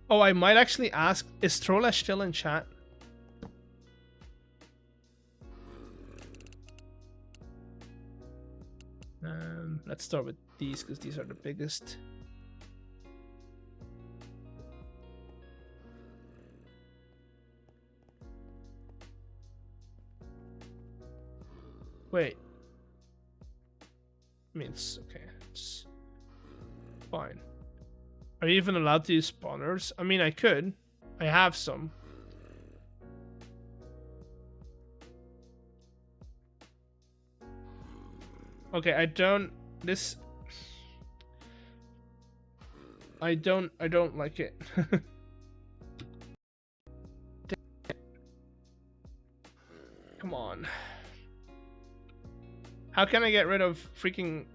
Oh, I might actually ask, is Trollesh still in chat? Let's start with these because these are the biggest. Wait. I mean, it's okay. It's fine. Are you even allowed to use spawners? I mean, I could. I have some. Okay, I don't like it. Come on. How can I get rid of freaking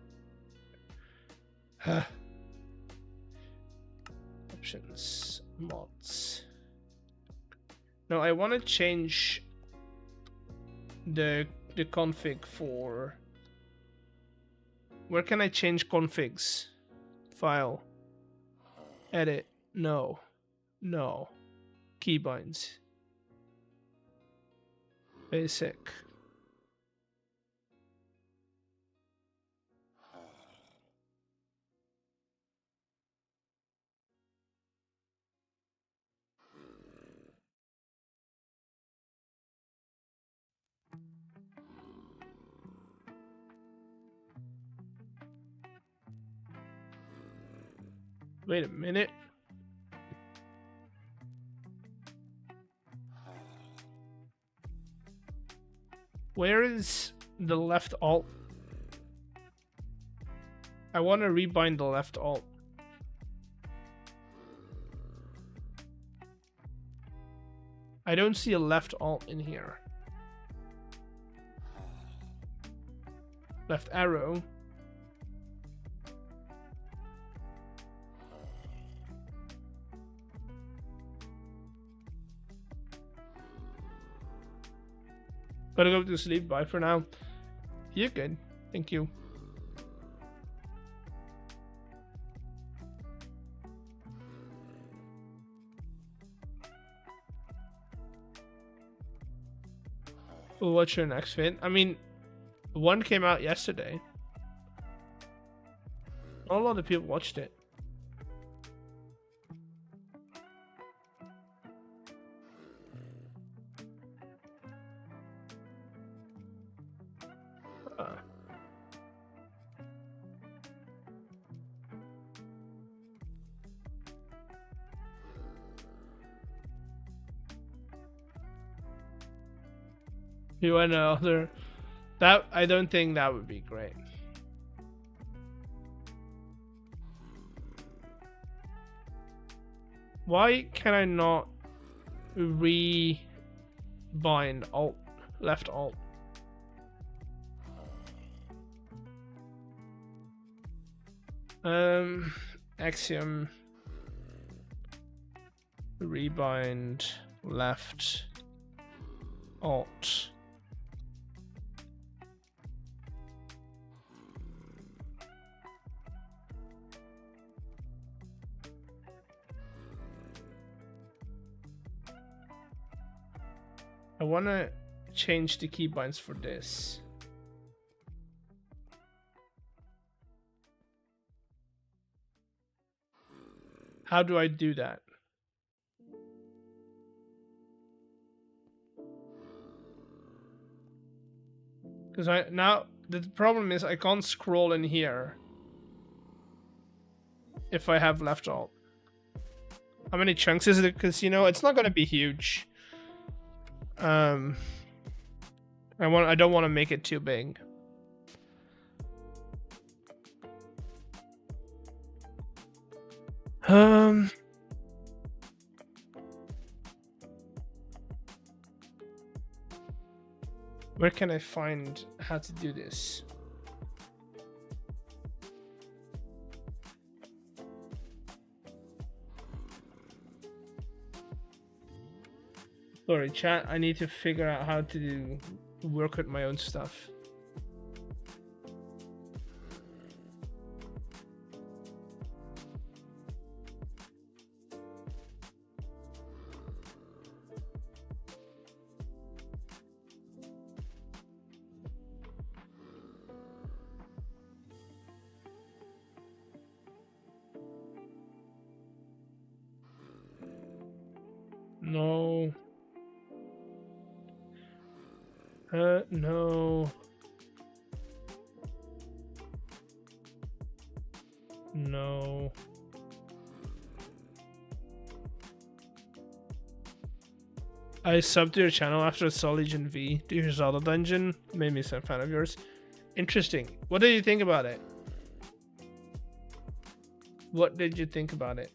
options, mods? No, I want to change the config for. Where can I change configs? File. Edit. No. No. Keybinds. Basic. Wait a minute. Where is the left alt? I want to rebind the left alt. I don't see a left alt in here. Left arrow. Gotta go to sleep. Bye for now. You're good. Thank you. Well, what's your next vid? I mean, one came out yesterday. Not a lot of people watched it. You want another? That I don't think that would be great. Why can I not rebind alt, left alt? Axiom rebind left alt. I want to change the keybinds for this. How do I do that? Because now the problem is I can't scroll in here if I have left alt. How many chunks is it? Because it's not going to be huge. I don't want to make it too big. Where can I find how to do this? Sorry, chat. I need to figure out how to work with my own stuff. No. No. No. I subbed to your channel after Sol Legion V. Do you Zelda dungeon? Made me some fan of yours. Interesting. What did you think about it? What did you think about it?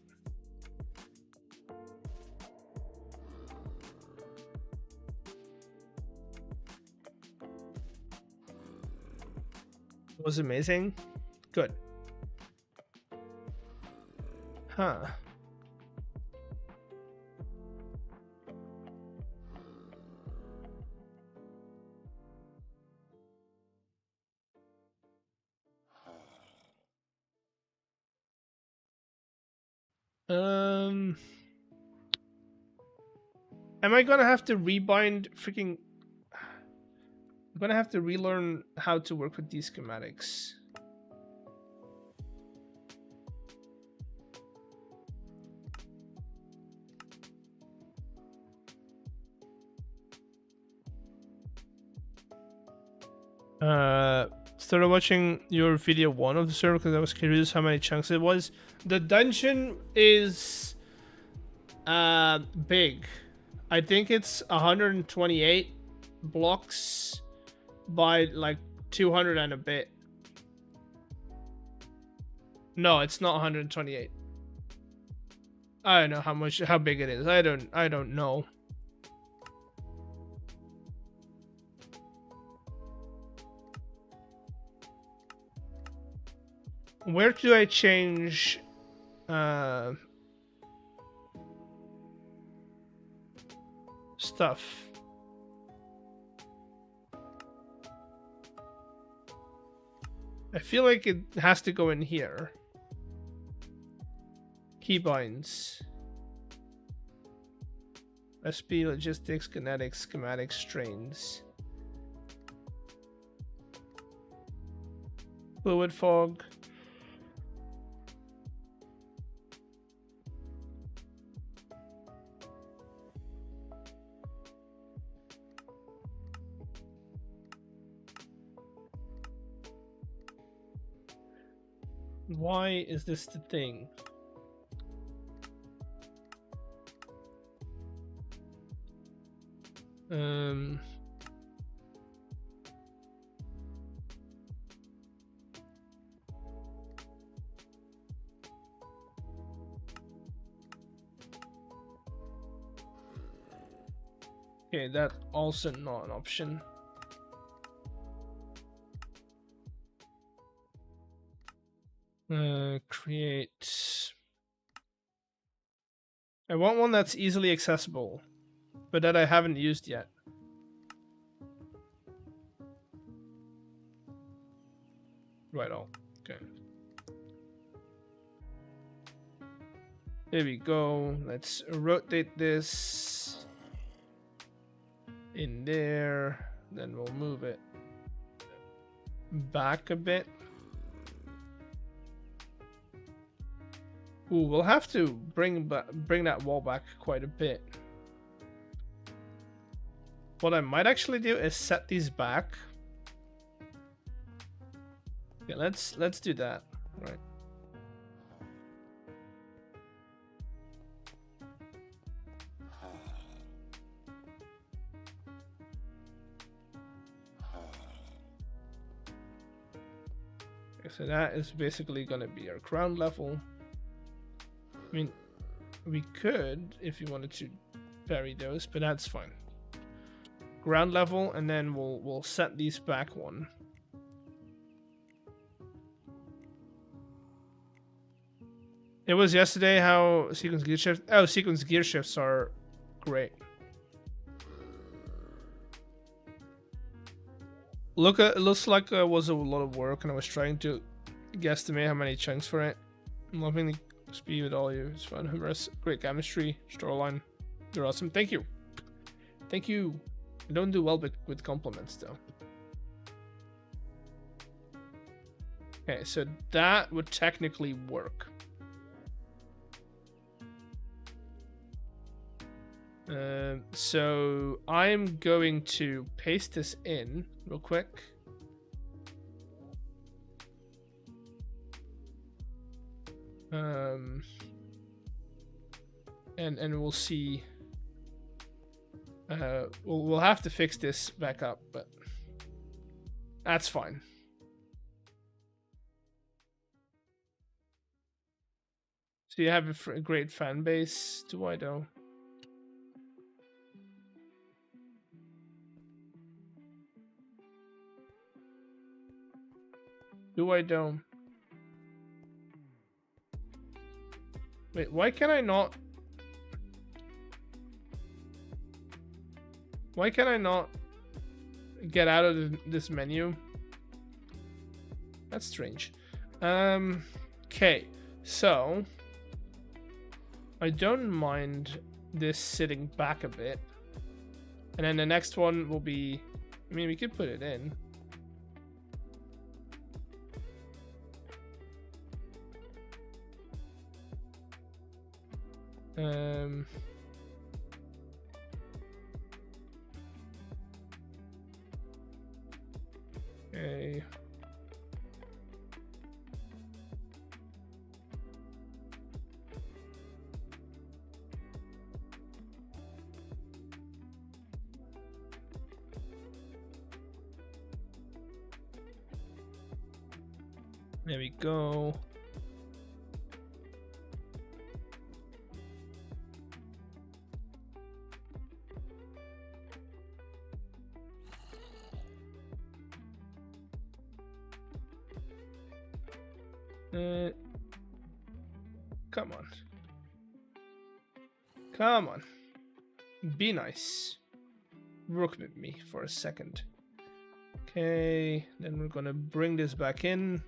It was amazing. Good. Huh. Am I gonna have to rebind freaking... I'm gonna have to relearn how to work with these schematics. Started watching your video 1 of the server because I was curious how many chunks it was. The dungeon is big. I think it's 128 blocks by like 200 and a bit. No, it's not 128. I don't know how big it is. I don't know. Where do I change stuff? I feel like it has to go in here. Keybinds. SP, logistics, kinetics, schematics, strains. Fluid fog. Why is this the thing? Okay, that's also not an option. Create. I want one that's easily accessible, but that I haven't used yet. Right on. Okay. There we go. Let's rotate this in there. Then we'll move it back a bit. Ooh, we'll have to bring that wall back quite a bit. What I might actually do is set these back. Yeah, let's do that. Right. Okay, so that is basically gonna be our ground level. I mean, we could, if you wanted to, bury those, but that's fine. Ground level, and then we'll set these back one. It was yesterday how sequence gear shifts. Oh, sequence gear shifts are great. It looks like it was a lot of work, and I was trying to guesstimate how many chunks for it. I'm loving the speed with all you. It's fun, humorous, great chemistry, storyline. You're awesome. Thank you. Thank you. I don't do well with compliments though. Okay, so that would technically work. So I'm going to paste this in real quick. And we'll see. We'll have to fix this back up, but that's fine. Do you have a great fan base? Do I though? Do I though? Wait, why can I not? Why can I not get out of this menu? That's strange. Okay, so I don't mind this sitting back a bit. And then the next one will be, I mean, we could put it in. Okay. There we go. Come on. Come on. Be nice. Work with me for a second. Okay, then we're gonna bring this back in.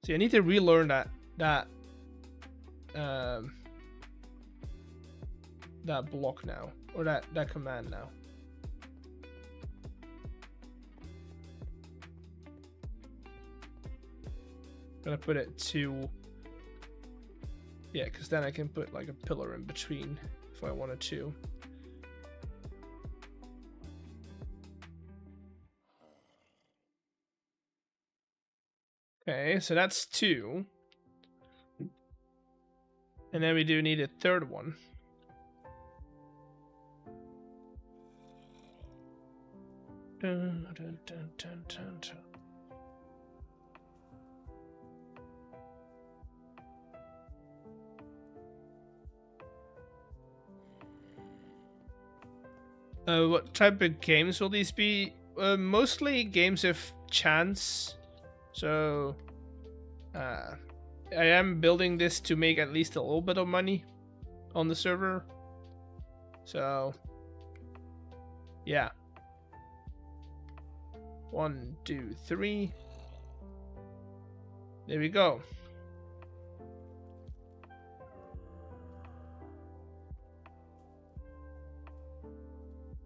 See, I need to relearn that block now, or that command now. Gonna put it to, yeah, because then I can put like a pillar in between if I wanted to. Okay, so that's 2. And then we do need a third one. Dun, dun, dun, dun, dun, dun. What type of games will these be? Mostly games of chance. So, I am building this to make at least a little bit of money on the server. So, yeah. 1, 2, 3. There we go.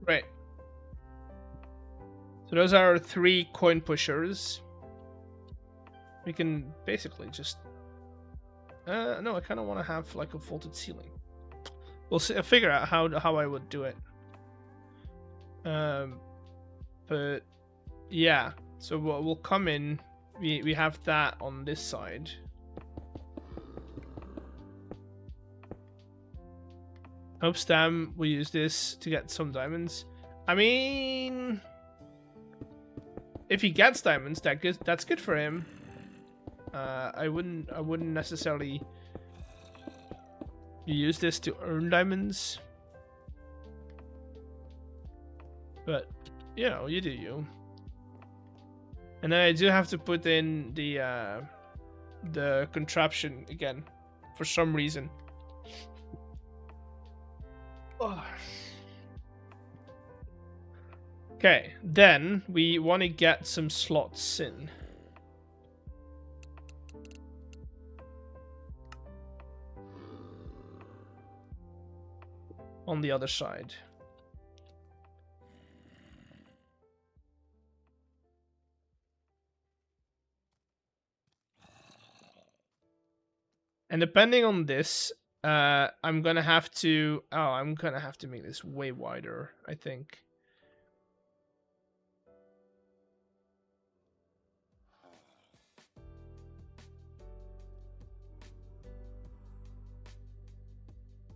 Right. So those are 3 coin pushers. We can basically just... no, I kind of want to have like a vaulted ceiling. We'll see, I'll figure out how I would do it. But yeah, so we'll come in. We have that on this side. Hope Stam will use this to get some diamonds. I mean, if he gets diamonds, that's good for him. I wouldn't necessarily use this to earn diamonds, but you know, you do you. And then I do have to put in the contraption again for some reason. Oh. Okay, then we want to get some slots in. On the other side. And depending on this, I'm gonna have to make this way wider, I think.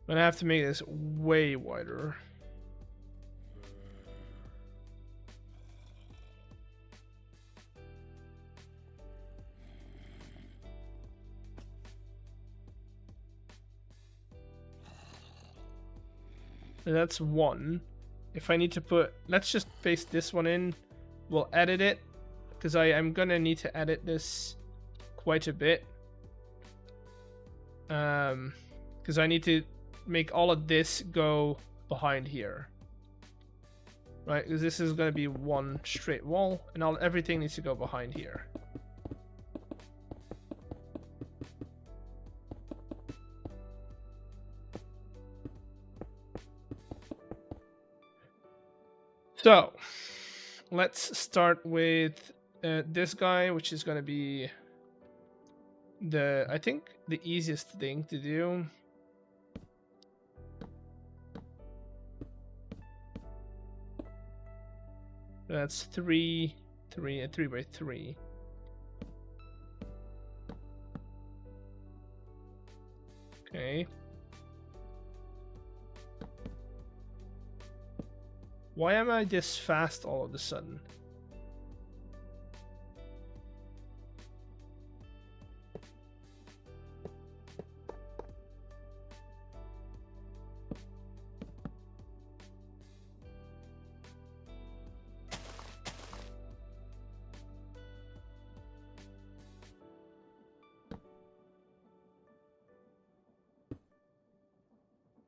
I'm gonna have to make this way wider. That's 1. If I need to put, let's just paste this one in. We'll edit it because I'm gonna need to edit this quite a bit. Because I need to make all of this go behind here. Right, because this is gonna be one straight wall, and everything needs to go behind here. So, let's start with this guy, which is going to be I think the easiest thing to do. That's 3 by 3. Okay. Why am I this fast all of a sudden?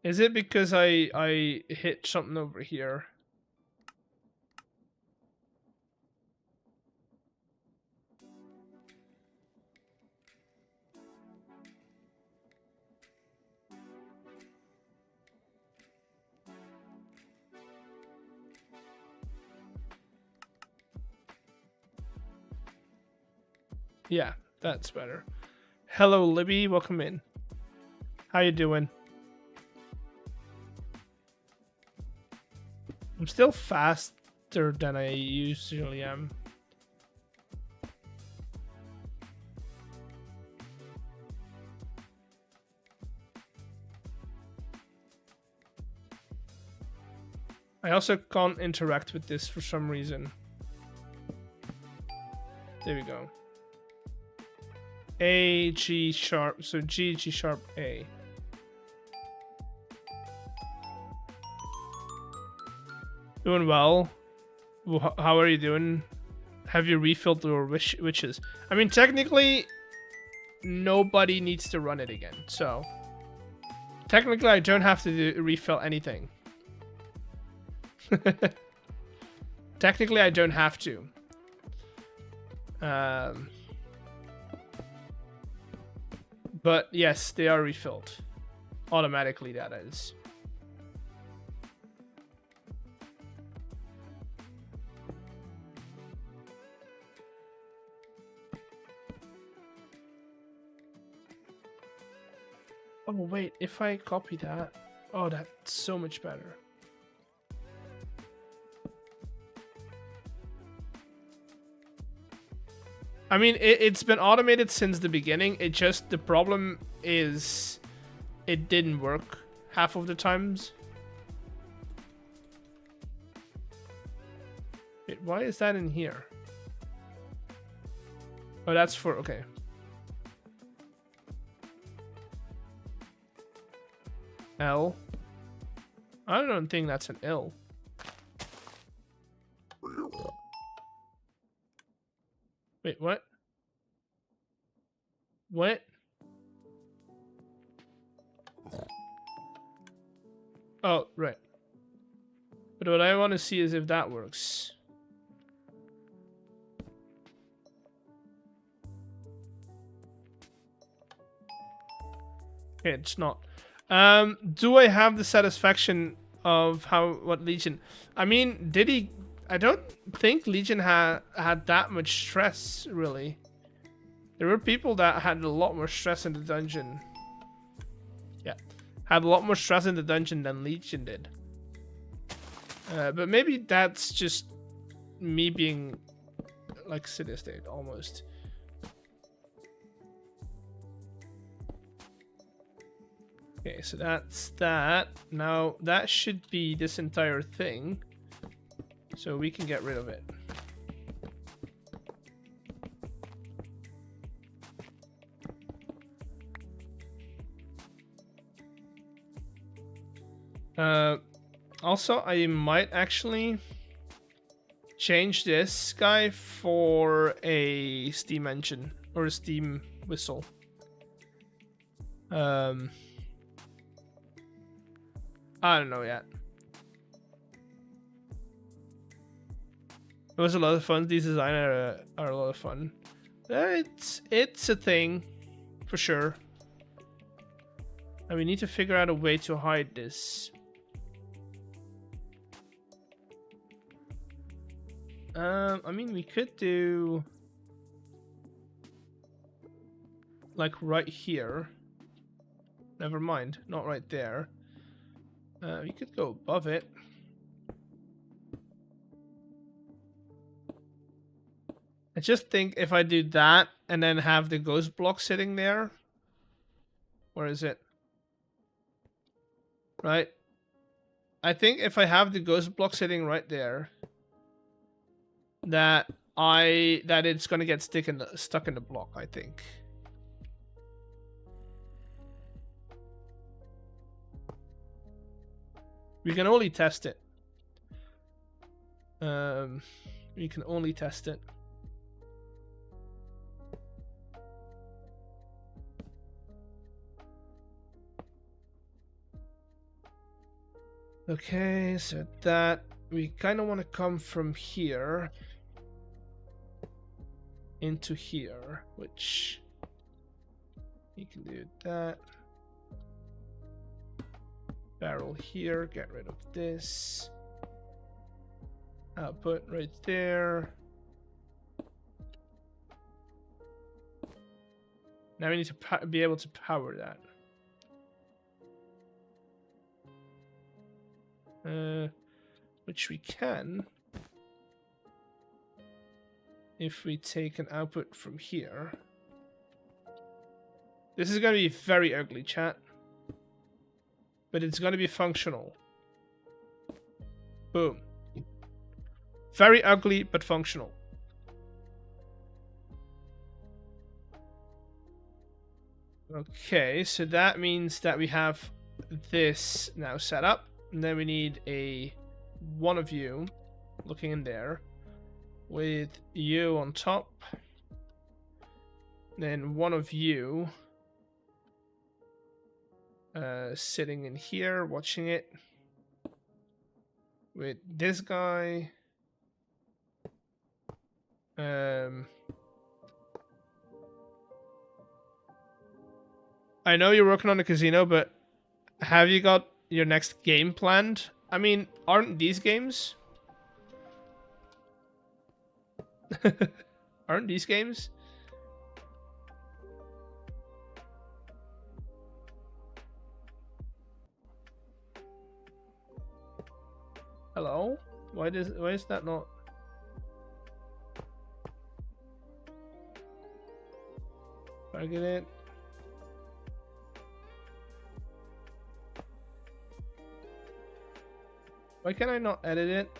Is it because I hit something over here? Yeah, that's better. Hello, Libby. Welcome in. How you doing? I'm still faster than I usually am. I also can't interact with this for some reason. There we go. A, G sharp, so G, G sharp, A. Doing well. How are you doing? Have you refilled your witches? I mean, technically, nobody needs to run it again, so... Technically, I don't have to refill anything. Technically, I don't have to. But yes, they are refilled. Automatically, that is. Oh wait, if I copy that... Oh, that's so much better. I mean, it's been automated since the beginning. It just, the problem is it didn't work half of the times. Wait, why is that in here? Oh, that's for, okay. L. I don't think that's an L. Wait, what? What? Oh, right. But what I want to see is if that works. Okay, it's not. Do I have the satisfaction of what Legion? I mean, did he? I don't think Legion had that much stress, really. There were people that had a lot more stress in the dungeon. Yeah, had a lot more stress in the dungeon than Legion did. But maybe that's just me being like sadistic, almost. Okay, so that's that. Now, that should be this entire thing. So we can get rid of it. Also, I might actually change this guy for a steam engine or a steam whistle. I don't know yet. It was a lot of fun. These designs are a lot of fun. It's a thing, for sure. And we need to figure out a way to hide this. I mean, we could do like right here. Never mind, not right there. We could go above it. I just think if I do that and then have the ghost block sitting there. Where is it? Right. I think if I have the ghost block sitting right there, that it's gonna get stuck in the block, I think. We can only test it. We can only test it. Okay, so that we kind of want to come from here into here, which you can do that. Barrel here, get rid of this. Output right there. Now we need to be able to power that. Which we can if we take an output from here. This is going to be very ugly, chat. But it's going to be functional. Boom. Very ugly, but functional. Okay, so that means that we have this now set up. And then we need one of you looking in there with you on top. Then one of you sitting in here watching it with this guy. I know you're working on a casino, but have you got your next game planned? I mean, aren't these games? Aren't these games? Hello? Why is that not? Target it. Why can I not edit it?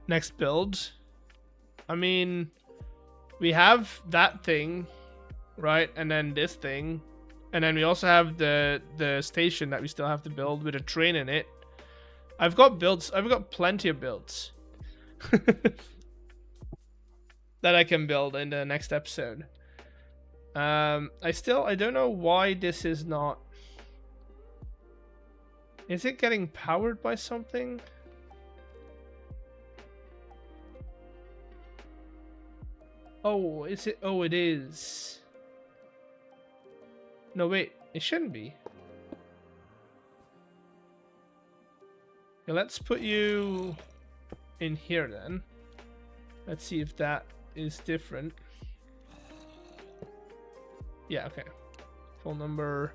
Next build. I mean, we have that thing, right? And then this thing. And then we also have the station that we still have to build with a train in it. I've got builds. I've got plenty of builds that I can build in the next episode. I don't know why this is not. Is it getting powered by something? Oh, is it? Oh, it is. No, wait. It shouldn't be. Okay, let's put you in here then. Let's see if that is different. Yeah, okay. Phone number.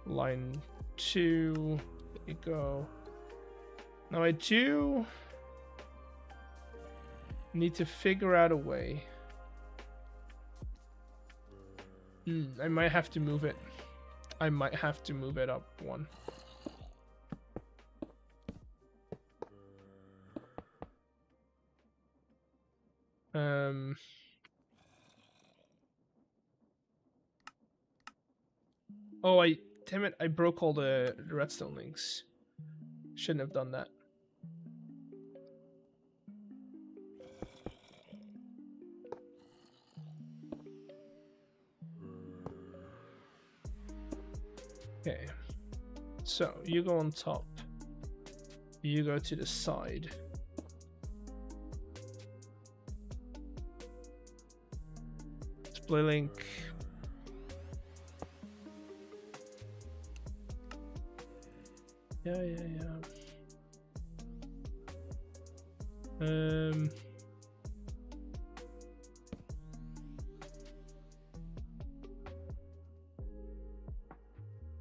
Line 2. There you go. Now I do need to figure out a way. I might have to move it. I might have to move it up one. Oh, I damn it, I broke all the redstone links. Shouldn't have done that. Okay, so you go on top, you go to the side. Display link. Yeah.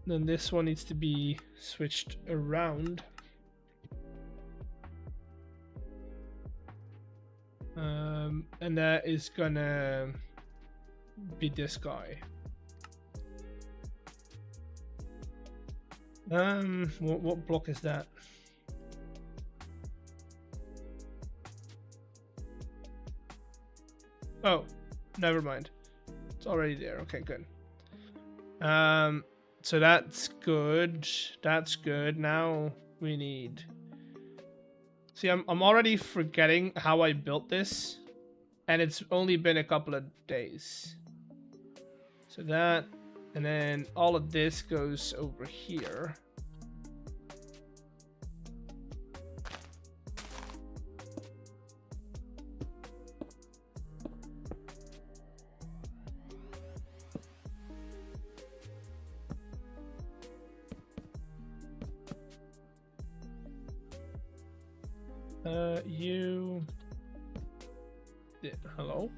Then this one needs to be switched around. And that is gonna be this guy. What block is that? Oh, never mind. It's already there. Okay, good. So that's good. That's good. Now we need. See, I'm already forgetting how I built this, and it's only been a couple of days. So that, and then all of this goes over here. You. Yeah, hello?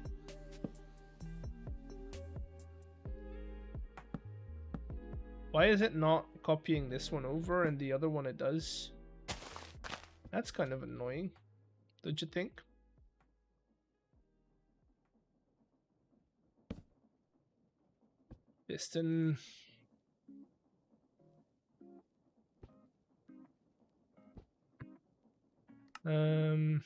Why is it not copying this one over and the other one it does? That's kind of annoying, don't you think? Piston. There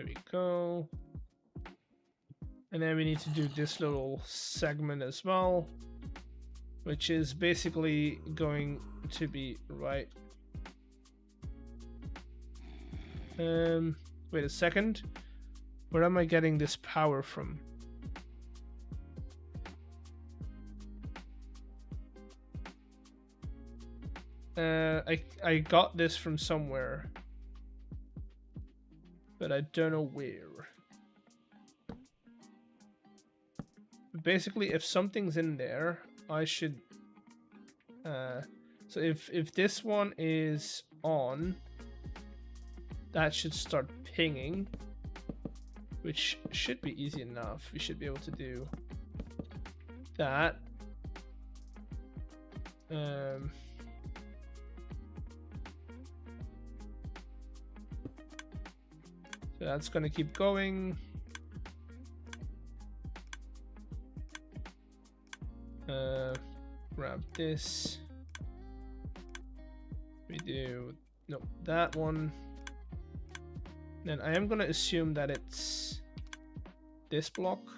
we go. And then we need to do this little segment as well, which is basically going to be right. Wait a second. Where am I getting this power from? I got this from somewhere, but I don't know where. Basically, if something's in there, I should. So if this one is on, that should start pinging, which should be easy enough. We should be able to do that. So that's gonna keep going. Grab this. We do that one. Then I am gonna assume that it's this block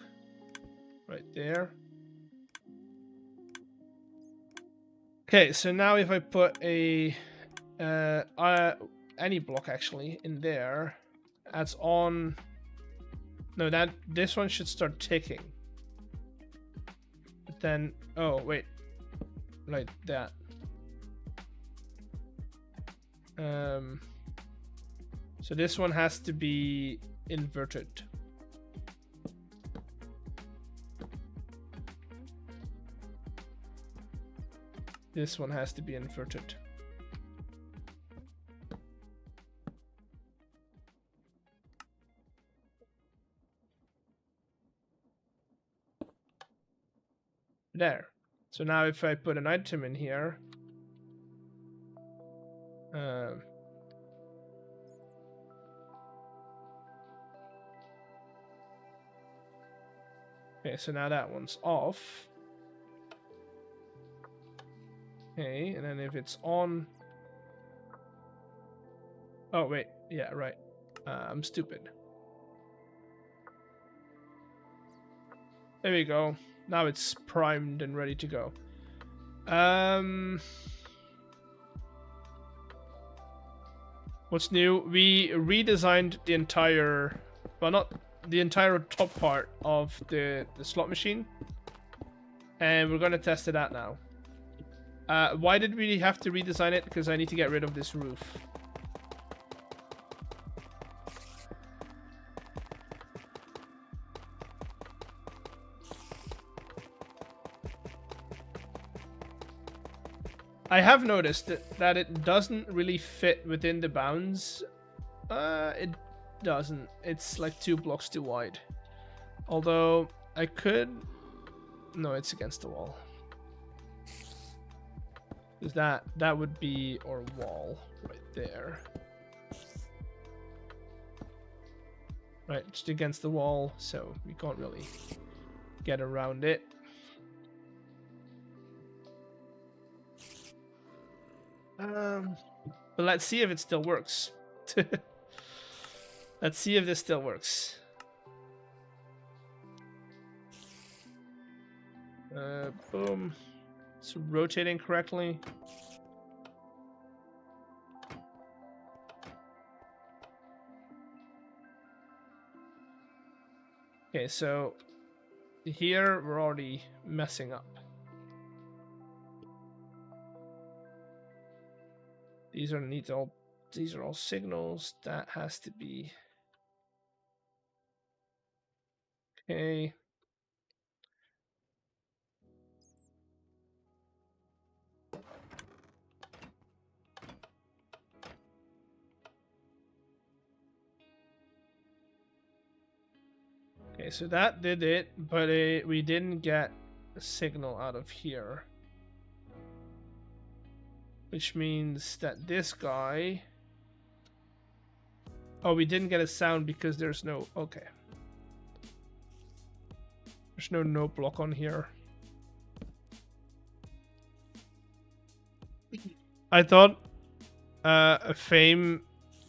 right there. Okay, so now if I put a any block actually in there, that's on. No, this one should start ticking. But then, oh wait, like that. So this one has to be inverted. This one has to be inverted. There. So now if I put an item in here, okay, so now that one's off. Okay, and then if it's on, Oh, wait. Yeah, right. I'm stupid. There we go. Now it's primed and ready to go. What's new? We redesigned the entire, well, not the entire top part of the slot machine, and we're gonna test it out now. Why did we have to redesign it? Because I need to get rid of this roof. I have noticed that it doesn't really fit within the bounds. It doesn't. It's like 2 blocks too wide. Although I could... No, it's against the wall. Because that would be our wall right there. Right, just against the wall, so we can't really get around it. But let's see if it still works. Let's see if this still works. Boom. It's rotating correctly. Okay, so here we're already messing up. These are all signals. That has to be okay. Okay, so that did it, but we didn't get a signal out of here. Which means that this guy... Oh, we didn't get a sound because there's no... Okay. There's no note block on here. I thought a frame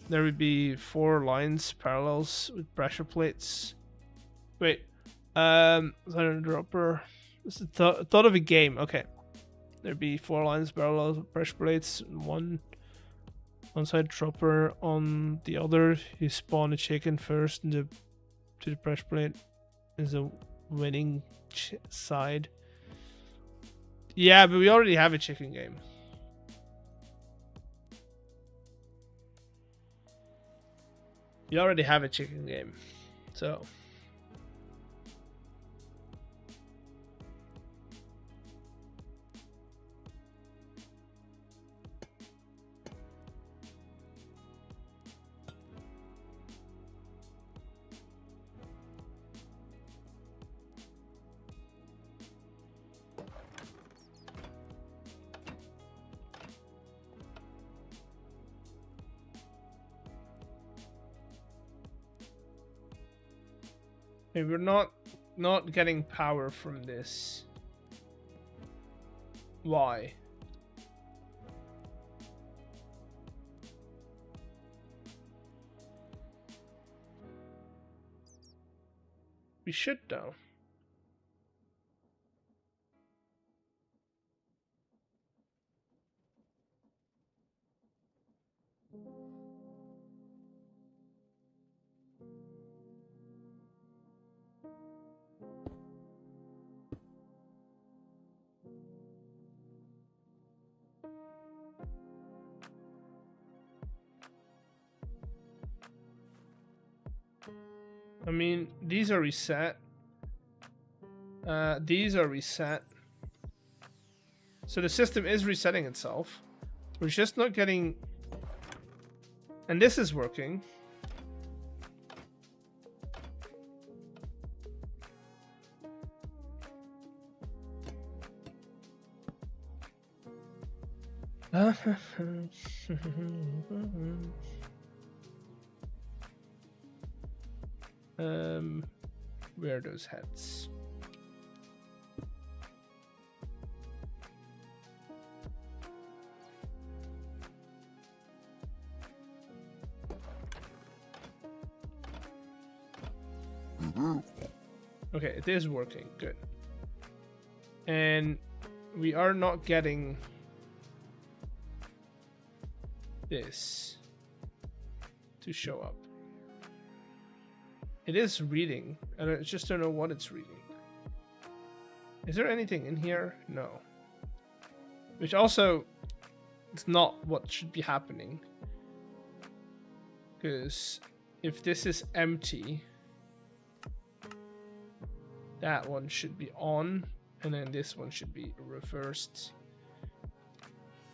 there would be 4 lines parallels with pressure plates. Wait, was that a dropper? This is thought of a game. Okay, there'd be 4 lines parallel with pressure plates. One side dropper, on the other you spawn a chicken first, and to the pressure plate is a winning side. Yeah, but we already have a chicken game. You already have a chicken game, so... Okay, we're not getting power from this. Why? We should though. I mean, these are reset. These are reset. So the system is resetting itself. We're just not getting... And this is working. Where are those heads? Okay, it is working. Good. And we are not getting this to show up. It is reading, and I just don't know what it's reading. Is there anything in here? No. Which also, it's not what should be happening. Because if this is empty, that one should be on, and then this one should be reversed.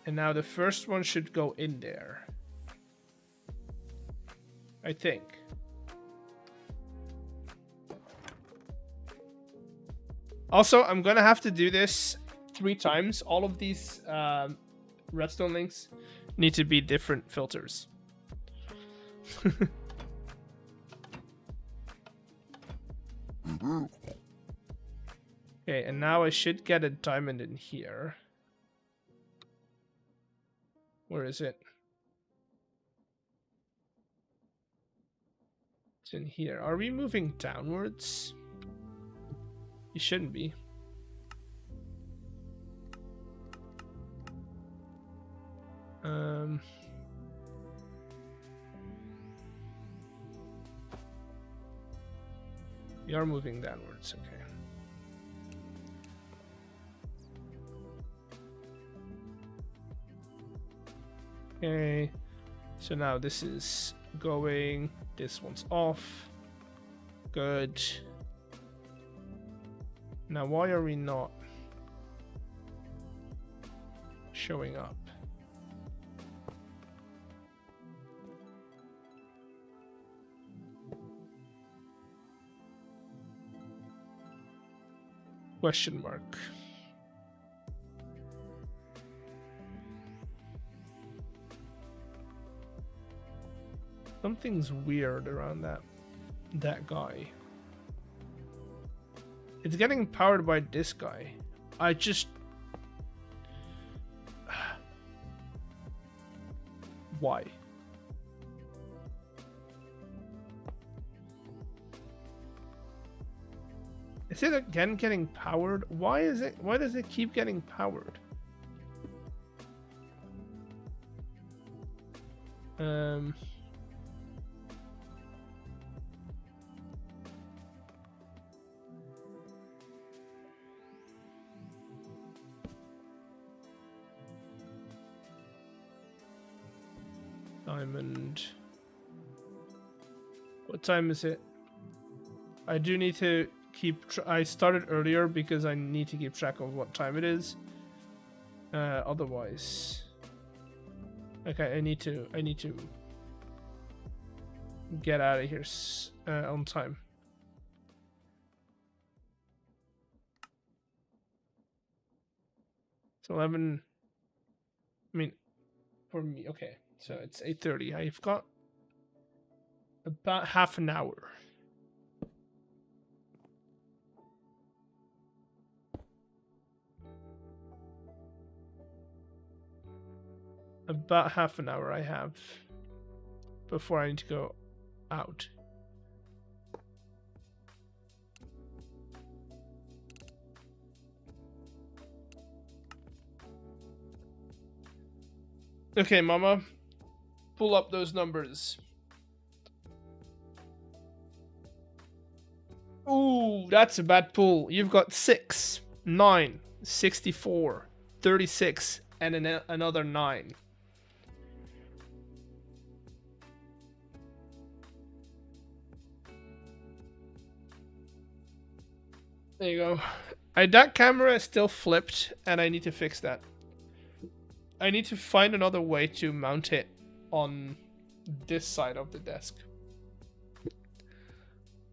And now the first one should go in there. I think. Also, I'm gonna have to do this 3 times. All of these redstone links need to be different filters. Okay, and now I should get a diamond in here. Where is it? It's in here. Are we moving downwards? You shouldn't be. We are moving downwards, okay. Okay, so now this is going, this one's off. Good. Now why are we not showing up? Question mark. Something's weird around that guy. It's getting powered by this guy. I just... Why? Is it again getting powered? Why is it? Why does it keep getting powered? Diamond. What time is it? I do need to keep. I started earlier because I need to keep track of what time it is. Otherwise, okay. I need to get out of here on time. It's 11. I mean, for me, okay. So it's 8:30. I've got about half an hour. About half an hour I have before I need to go out. Okay, Mama. Pull up those numbers. Ooh, that's a bad pull. You've got 6, 9, 64, 36, and another 9. There you go. That camera is still flipped, and I need to fix that. I need to find another way to mount it on this side of the desk.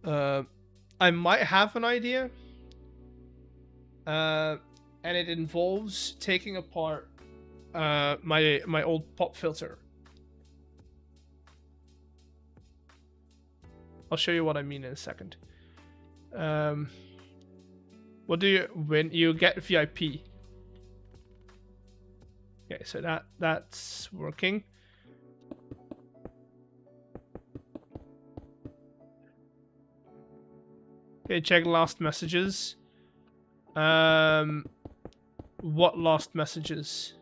I might have an idea. And it involves taking apart my old pop filter. I'll show you what I mean in a second. What do you win? You get VIP. Okay, so that's working. Okay, check last messages. What last messages?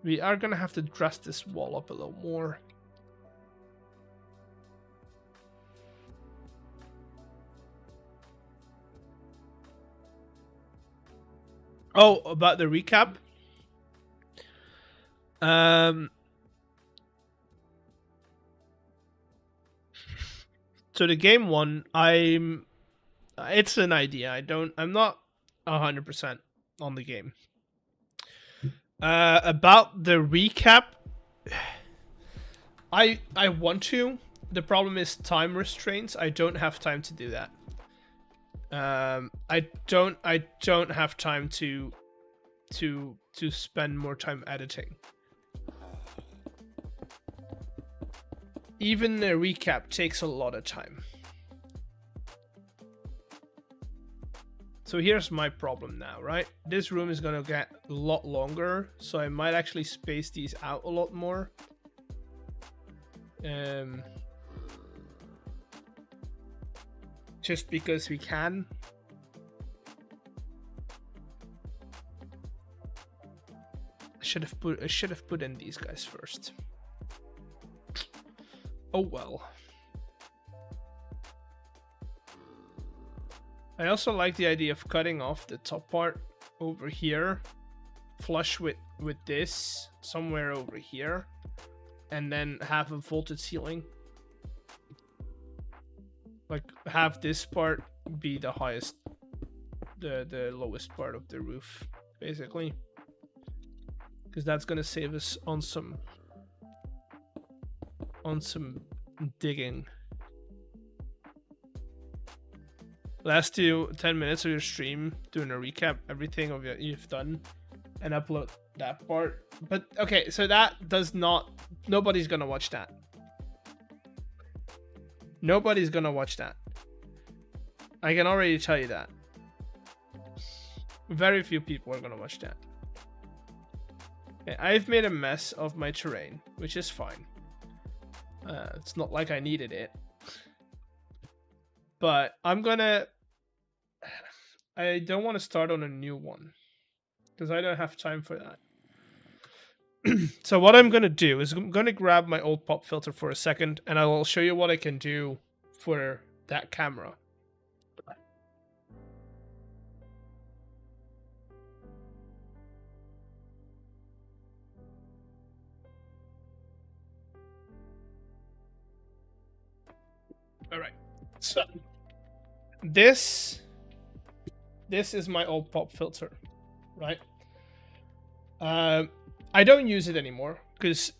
We are gonna have to dress this wall up a little more. Oh, about the recap. So the game one, it's an idea. I'm not 100% on the game. About the recap, I want to. The problem is time restraints. I don't have time to do that. I don't have time to spend more time editing. Even the recap takes a lot of time. So here's my problem now, right? This room is gonna get a lot longer, so I might actually space these out a lot more. Just because we can. I should have put in these guys first. Oh well. I also like the idea of cutting off the top part over here, flush with this somewhere over here, and then have a vaulted ceiling. Like have this part be the highest, the lowest part of the roof, basically, because that's gonna save us on some digging. Last 10 minutes of your stream doing a recap, everything of what you've done, and upload that part. But okay, so that does not. Nobody's gonna watch that. Nobody's gonna watch that. I can already tell you that. Very few people are gonna watch that. Okay, I've made a mess of my terrain, which is fine. It's not like I needed it. But I don't want to start on a new one, because I don't have time for that. So what I'm going to do is I'm going to grab my old pop filter for a second, and I will show you what I can do for that camera. All right. So this is my old pop filter, right? I don't use it anymore because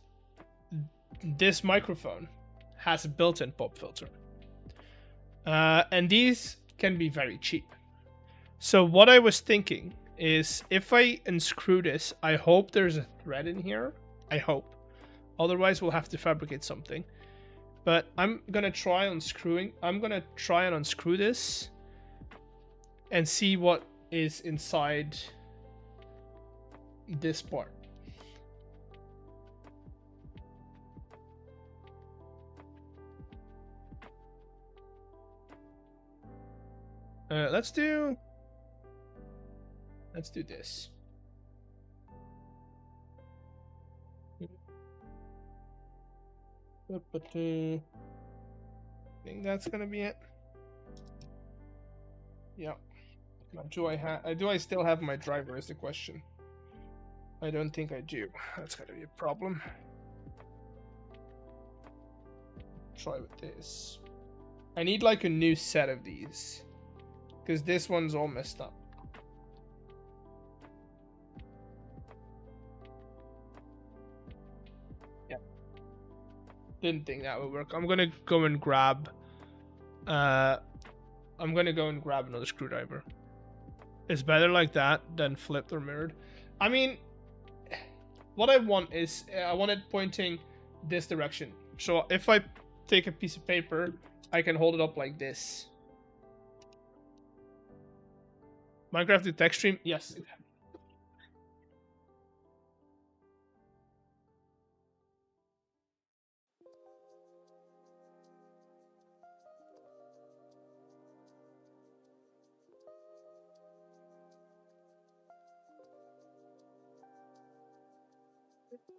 this microphone has a built-in pop filter. And these can be very cheap. So what I was thinking is, if I unscrew this, I hope there's a thread in here. I hope. Otherwise, we'll have to fabricate something. But I'm gonna try unscrewing. I'm gonna try and unscrew this and see what is inside this part. Let's do this. I think that's gonna be it. Yeah. Do I still have my driver is the question. I don't think I do. That's gonna be a problem. Try with this. I need like a new set of these, because this one's all messed up. Yeah. Didn't think that would work. I'm gonna go and grab another screwdriver. It's better like that than flipped or mirrored. I mean, what I want is, I want it pointing this direction. So if I take a piece of paper, I can hold it up like this. Minecraft to text stream? Yes.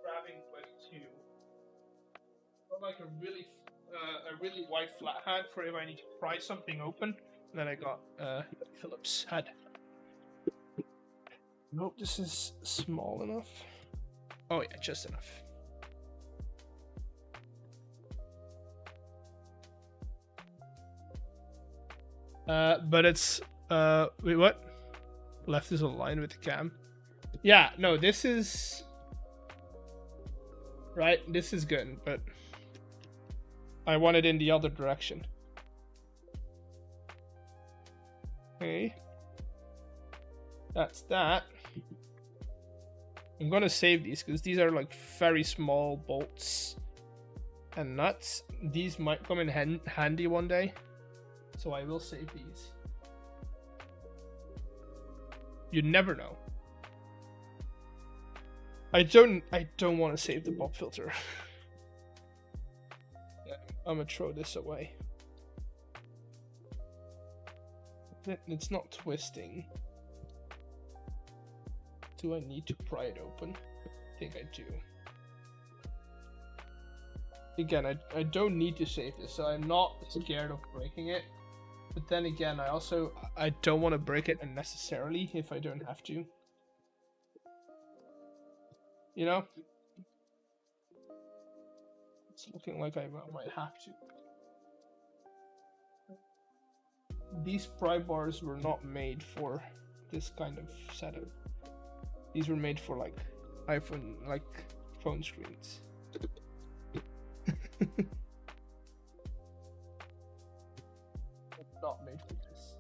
grabbing 22. Got like a really wide flat hand for if I need to pry something open. And then I got Phillips head. Nope, this is small enough. Oh yeah, just enough. But it's wait, what? Left is aligned with the cam. Yeah, no, this is right. This is good, but I want it in the other direction. Okay, that's that. I'm gonna save these because these are like very small bolts and nuts. These might come in handy one day, so I will save these. You never know. I don't want to save the pop filter. Yeah, I'm gonna throw this away. It's not twisting. Do I need to pry it open? I think I do. Again, I don't need to save this, so I'm not scared of breaking it. But then again, I don't want to break it unnecessarily if I don't have to. You know? It's looking like I might have to. These pry bars were not made for this kind of setup. These were made for like iPhone, like phone screens. Not made for this.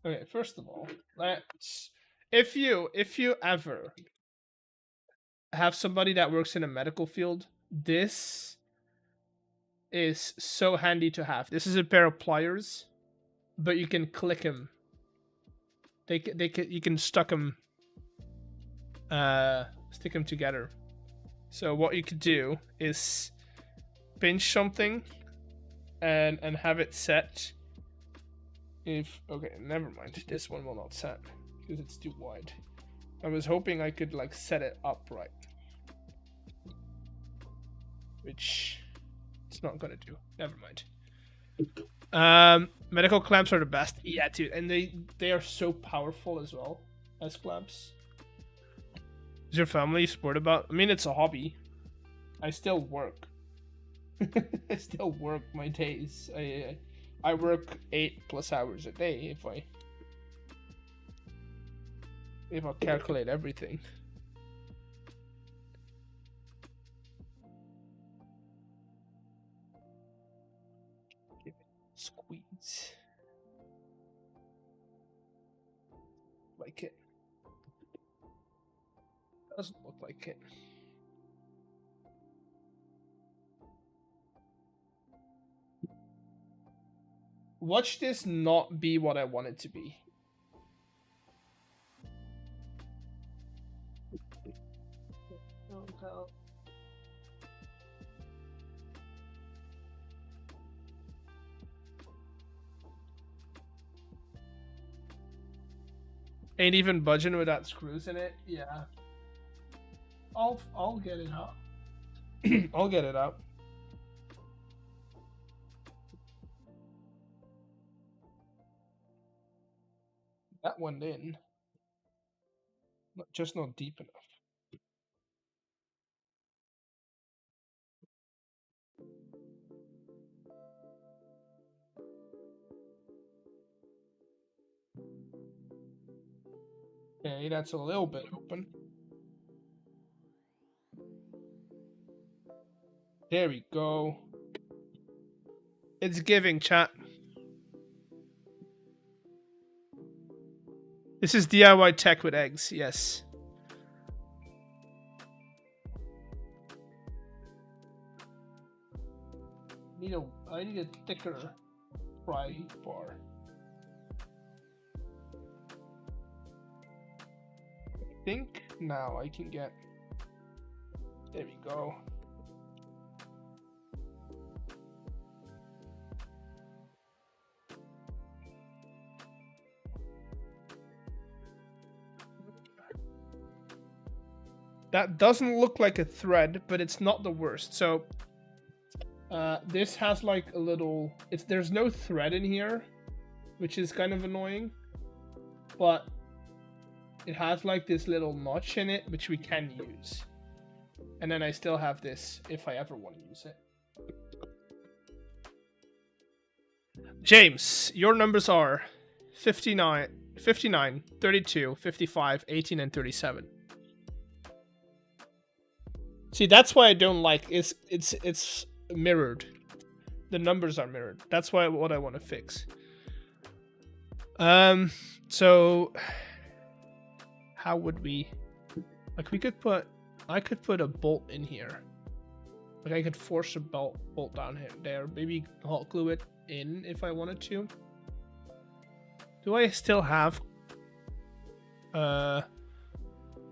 Okay, first of all, let's if you ever have somebody that works in a medical field, this is so handy to have. This is a pair of pliers, but you can click them. You can stick them together. So what you could do is pinch something and have it set. Okay, never mind. This one will not set because it's too wide. I was hoping I could like set it upright, which it's not gonna do. Never mind. Medical clamps are the best. Yeah, dude, and they are so powerful as well as clamps. Is your family sport about? I mean, it's a hobby. I still work. I still work my days. I work 8+ hours a day if I calculate everything. Give it a squeeze. Like it. Doesn't look like it. Watch this not be what I want it to be. Ain't even budging without screws in it. Yeah. I'll get it out. I'll get it out. That went in. Just not deep enough. Okay, that's a little bit open. There we go. It's giving, chat. This is DIY tech with eggs, yes. I need a thicker pry bar. I think now I can get. There we go. That doesn't look like a thread, but it's not the worst. So this has like a little, there's no thread in here, which is kind of annoying, but it has like this little notch in it, which we can use. And then I still have this if I ever want to use it. James, your numbers are 59, 32, 55, 18, and 37. See, that's why I don't like it's mirrored. The numbers are mirrored. That's why what I want to fix. So how would we, like, I could put a bolt in here. Like, I could force a bolt down here, there. Maybe hot glue it in if I wanted to. Do I still have a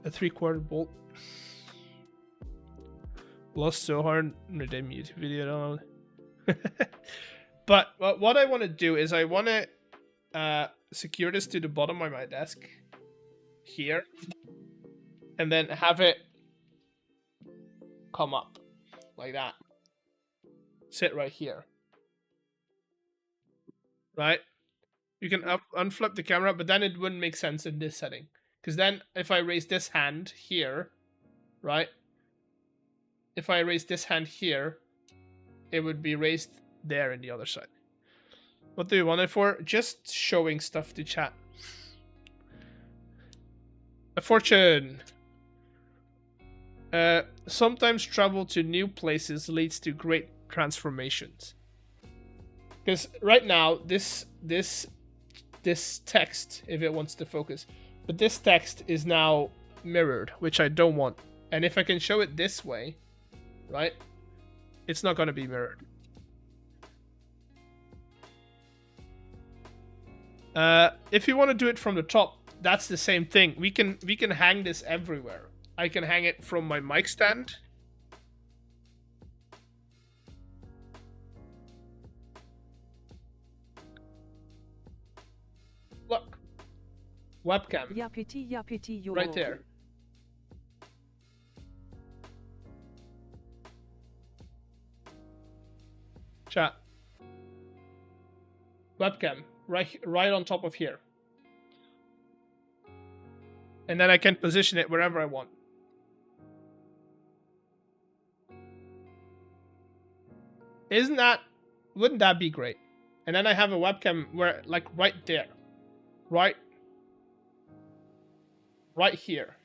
3/4 bolt? Lost so hard in the damn YouTube video. I don't know. But what I want to do is I want to secure this to the bottom of my desk here, and then have it come up like that. Sit right here. Right? You can unflip the camera, but then it wouldn't make sense in this setting. Because then if I raise this hand here, right? If I raise this hand here, it would be raised there in the other side. What do you want it for? Just showing stuff to chat. A fortune. Sometimes travel to new places leads to great transformations. Because right now, this text, if it wants to focus, but this text is now mirrored, which I don't want. And if I can show it this way, right, it's not going to be mirrored. If you want to do it from the top, that's the same thing. We can hang this everywhere. I can hang it from my mic stand. Look. Webcam. Right there. Chat. Webcam. Right on top of here. And then I can position it wherever I want. Wouldn't that be great? And then I have a webcam where, like, right there. Right here.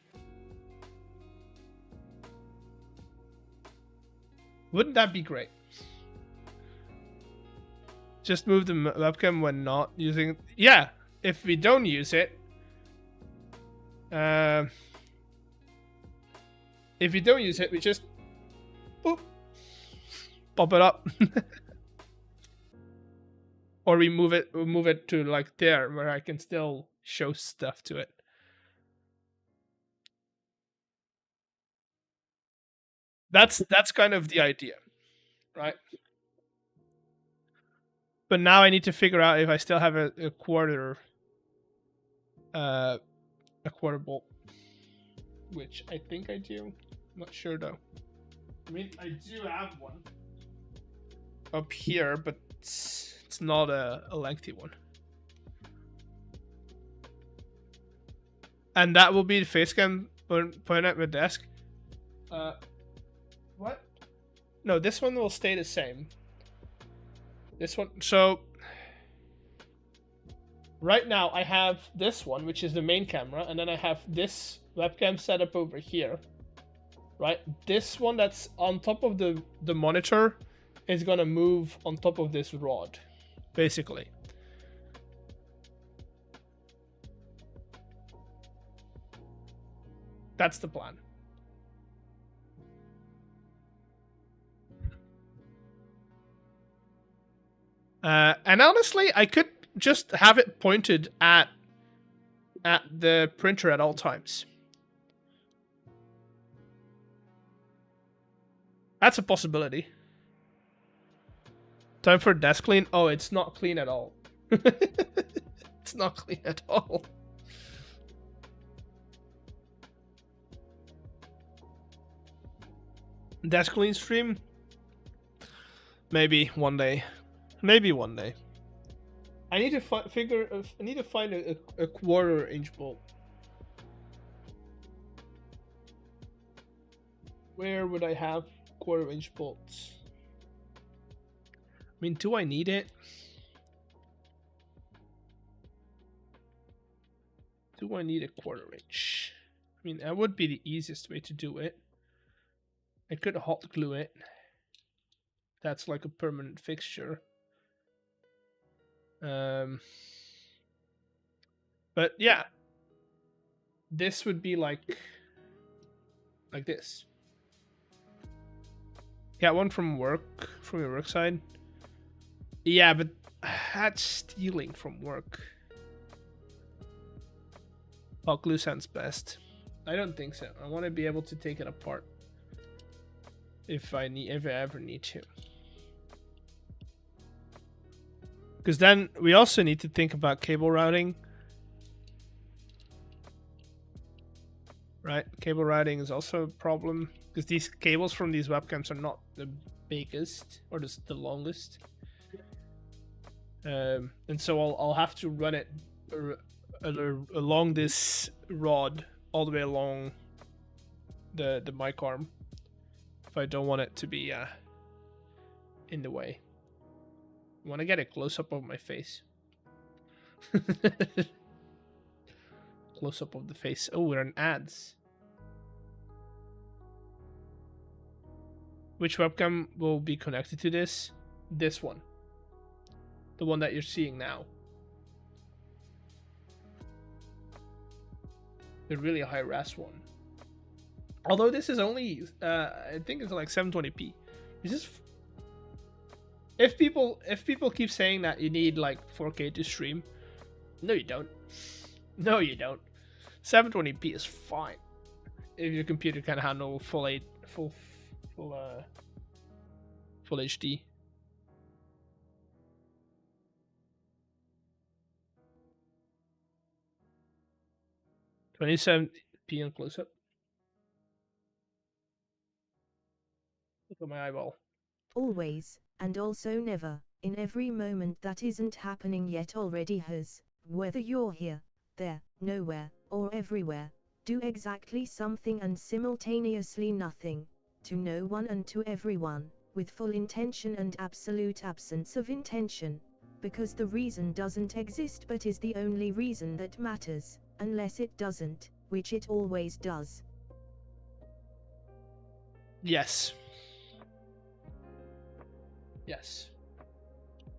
Wouldn't that be great? Just move the webcam when not using it. Yeah, if we don't use it. If we don't use it, we just boop, pop it up. Or we move it to like there where I can still show stuff to it. That's kind of the idea, right? But now I need to figure out if I still have a quarter bolt, which I think I do. I'm not sure though. I mean, I do have one up here, but it's not a lengthy one. And that will be the face cam point at my desk. What? No, this one will stay the same. This one, so right now I have this one, which is the main camera, and then I have this webcam set up over here, right? This one that's on top of the monitor is gonna move on top of this rod, basically. That's the plan. And honestly, I could just have it pointed at the printer at all times. That's a possibility. Time for desk clean. Oh, it's not clean at all. It's not clean at all. Desk clean stream? Maybe one day. Maybe one day. I need to I need to find a 1/4-inch bolt. Where would I have 1/4-inch bolts? I mean, do I need it? Do I need a 1/4-inch? I mean, that would be the easiest way to do it. I could hot glue it. That's like a permanent fixture. But yeah, this would be like this. Get one from work, from your work side. Yeah, but that's stealing from work. Hot glue sounds best. I don't think so. I want to be able to take it apart if I ever need to. Because then we also need to think about cable routing. Right? Cable routing is also a problem. Because these cables from these webcams are not the biggest or the longest. And so I'll have to run it along this rod all the way along the mic arm if I don't want it to be in the way. I want to get a close-up of my face. Close-up of the face. Oh, we're in ads. Which webcam will be connected to this? This one. The one that you're seeing now. The really high res one. Although this is only, I think it's like 720p. Is this? If people keep saying that you need like 4K to stream, no, you don't. No, you don't. 720p is fine if your computer can handle full HD. (27p) on close up. Look at my eyeball. Always, and also never, in every moment that isn't happening yet already has, whether you're here, there, nowhere, or everywhere, do exactly something and simultaneously nothing, to no one and to everyone, with full intention and absolute absence of intention, because the reason doesn't exist but is the only reason that matters, unless it doesn't, which it always does. Yes. Yes.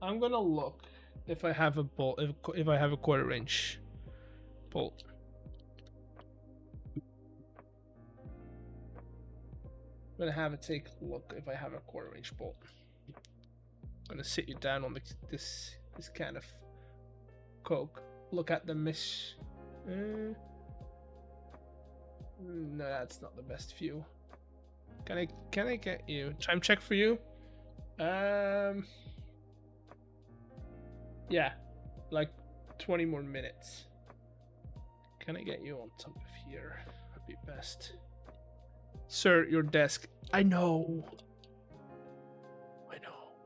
I'm gonna look if I have a bolt, if I have a 1/4-inch bolt. I'm gonna have a take a look if I have a 1/4-inch bolt. I'm gonna sit you down on this kind of coke. Look at the mesh. No, that's not the best view. Can I get you time check for you? Yeah, like 20 more minutes. Can I get you on top of here? That'd be best. Sir, your desk. I know. I know.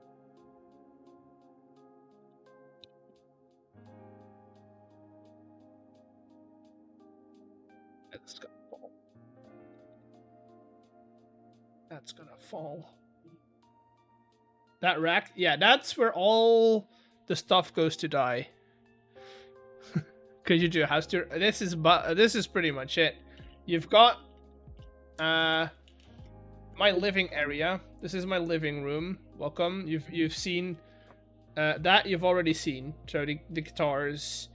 That's gonna fall. That's gonna fall. That rack? Yeah, that's where all the stuff goes to die. Could you do a house tour? This is pretty much it. You've got my living area. This is my living room. Welcome. You've seen that you've already seen. So the guitars,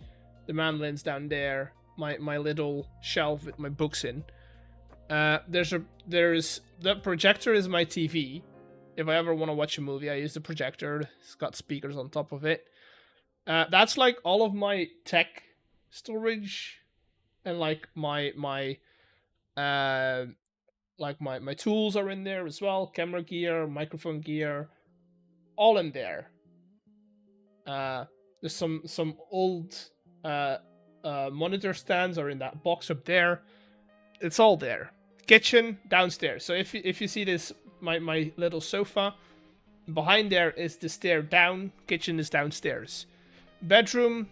the mandolins down there, my little shelf with my books in. There's the projector is my TV. If I ever want to watch a movie, I use the projector. It's got speakers on top of it. That's like all of my tech storage, and like my tools are in there as well. Camera gear, microphone gear, all in there. There's some old monitor stands are in that box up there. It's all there. Kitchen downstairs. So if you see this my little sofa. Behind there is the stair down. Kitchen is downstairs. Bedroom,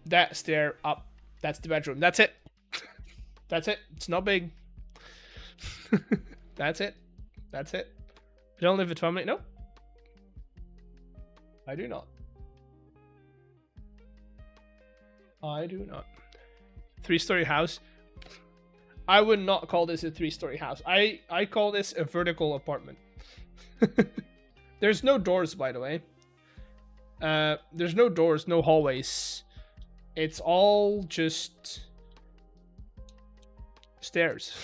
that stair up. That's the bedroom. That's it. That's it. It's not big. That's it. That's it. You don't live with family? No. I do not. I do not. 3-story house. I would not call this a 3-story house. I call this a vertical apartment. There's no doors, by the way. There's no doors, no hallways. It's all just stairs.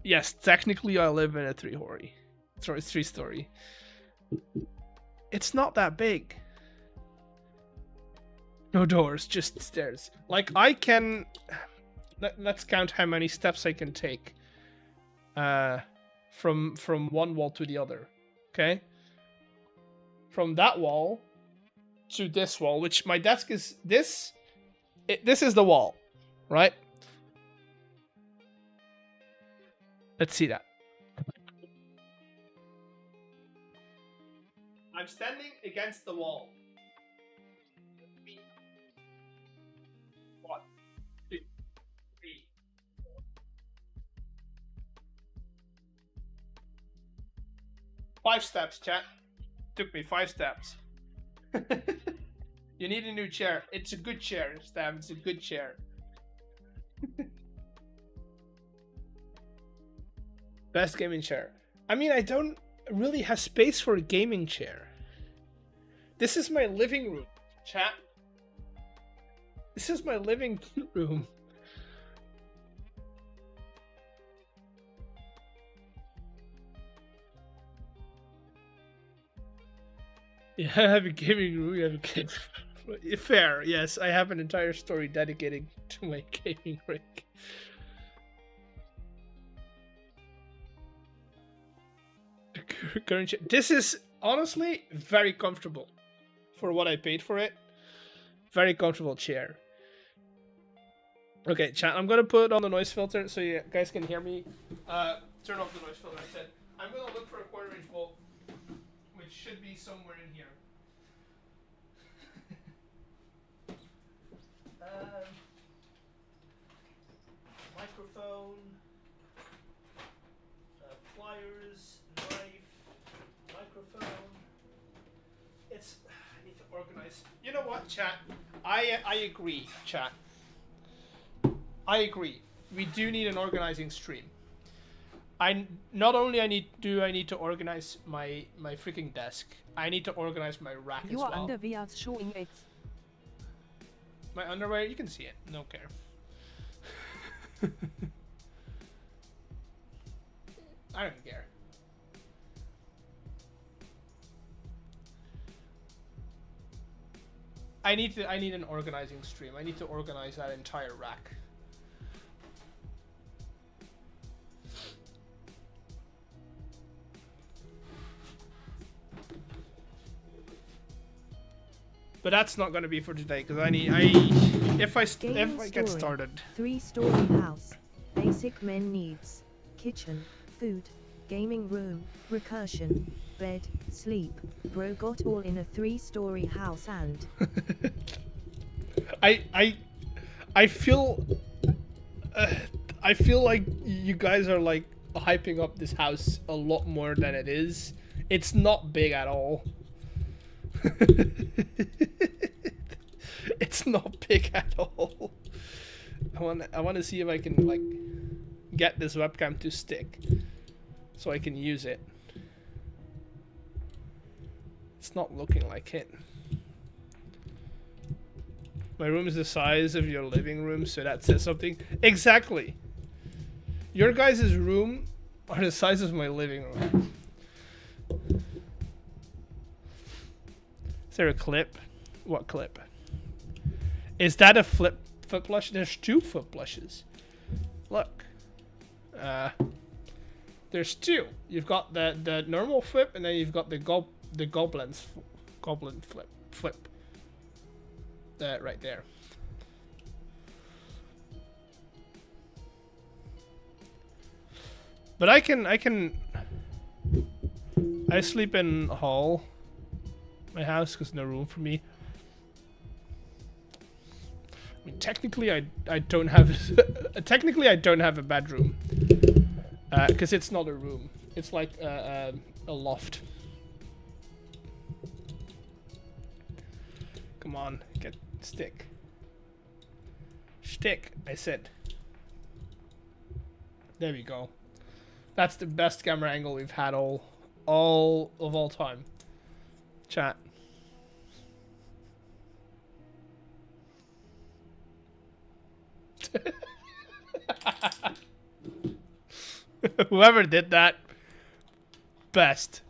Yes, technically I live in a 3-story. It's not that big. No doors, just stairs. Like I can. Let's count how many steps I can take. From one wall to the other. Okay. From that wall to this wall, which my desk is this. This is the wall, right? Let's see that. I'm standing against the wall. 1, 2, 3, 4. 5 steps, chat. Took me 5 steps. You need a new chair. It's a good chair, Stab. It's a good chair. Best gaming chair. I mean, I don't really have space for a gaming chair. This is my living room, chat. This is my living room. Yeah, I have a gaming room. You have a gaming room. Fair, yes. I have an entire story dedicated to my gaming rig. Current chair. This is honestly very comfortable for what I paid for it. Very comfortable chair. Okay, chat. I'm gonna put on the noise filter so you guys can hear me. Turn off the noise filter. I said I'm gonna look for a 1/4-inch bulb, which should be somewhere in here. Microphone, pliers, knife, microphone. It's. I need to organize. You know what, chat? I agree, chat. I agree. We do need an organizing stream. Not only I need to organize my freaking desk. I need to organize my rack as well. Your underwear showing it. My underwear, you can see it. No care. I don't care. I need an organizing stream. I need to organize that entire rack. But that's not gonna be for today because if I get started. 3-story house. Basic men needs. Kitchen, food, gaming room, recursion, bed, sleep. Bro got all in a 3-story house and. I feel like you guys are like hyping up this house a lot more than it is. It's not big at all. It's not big at all. I want to see if I can like get this webcam to stick so I can use it. It's not looking like it. My room is the size of your living room, so that says something. Exactly. Your guys' room are the size of my living room. Is there a clip? What clip? Is that a foot blush? There's 2 foot blushes. Look. There's 2. You've got the normal flip, and then you've got the goblin flip. Right there. But I sleep in hall, my house, because no room for me. I mean, technically, I don't have technically I don't have a bedroom, because it's not a room. It's like a loft. Come on, get stick. Stick, I said. There we go. That's the best camera angle we've had all time. Chat. Whoever did that, best.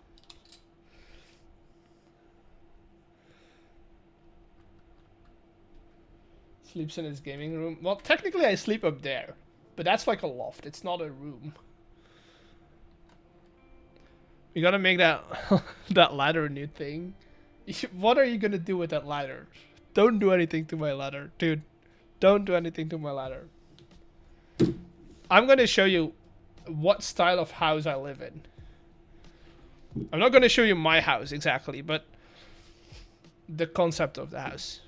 Sleeps in his gaming room. Well, technically I sleep up there, but that's like a loft. It's not a room. We gotta make that that ladder a new thing. What are you gonna do with that ladder? Don't do anything to my ladder, dude. Don't do anything to my ladder. I'm gonna show you what style of house I live in. I'm not gonna show you my house exactly, but the concept of the house.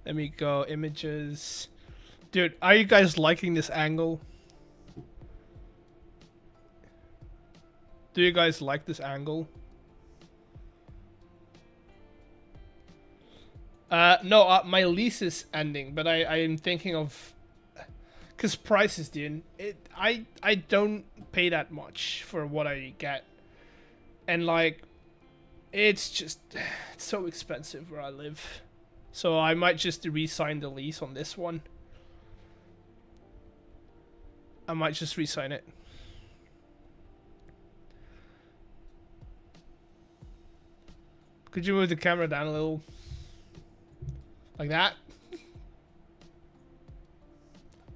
Let me go images. Dude, are you guys liking this angle? Do you guys like this angle? No, my lease is ending, but I am thinking of, cause prices, dude. I don't pay that much for what I get, and like, it's so expensive where I live. So I might just re-sign the lease on this one. I might just re-sign it. Could you move the camera down a little? Like that?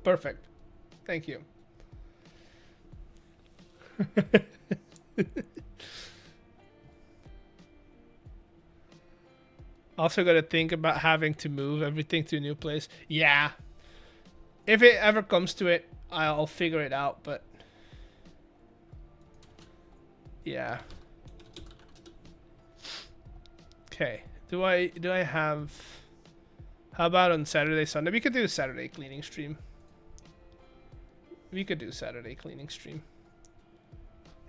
Perfect. Thank you. Also gotta think about having to move everything to a new place. Yeah. If it ever comes to it, I'll figure it out, but yeah. Okay. Do I have, how about on Saturday, Sunday? We could do a Saturday cleaning stream. We could do Saturday cleaning stream.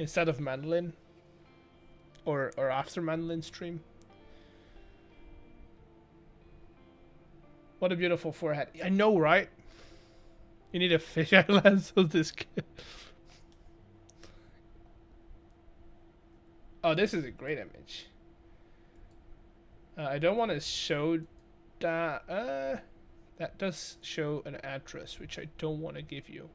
Instead of mandolin. Or after mandolin stream. What a beautiful forehead. I know, right? You need a fisheye lens of this kid. Oh, this is a great image. I don't want to show that. That does show an address, which I don't want to give you.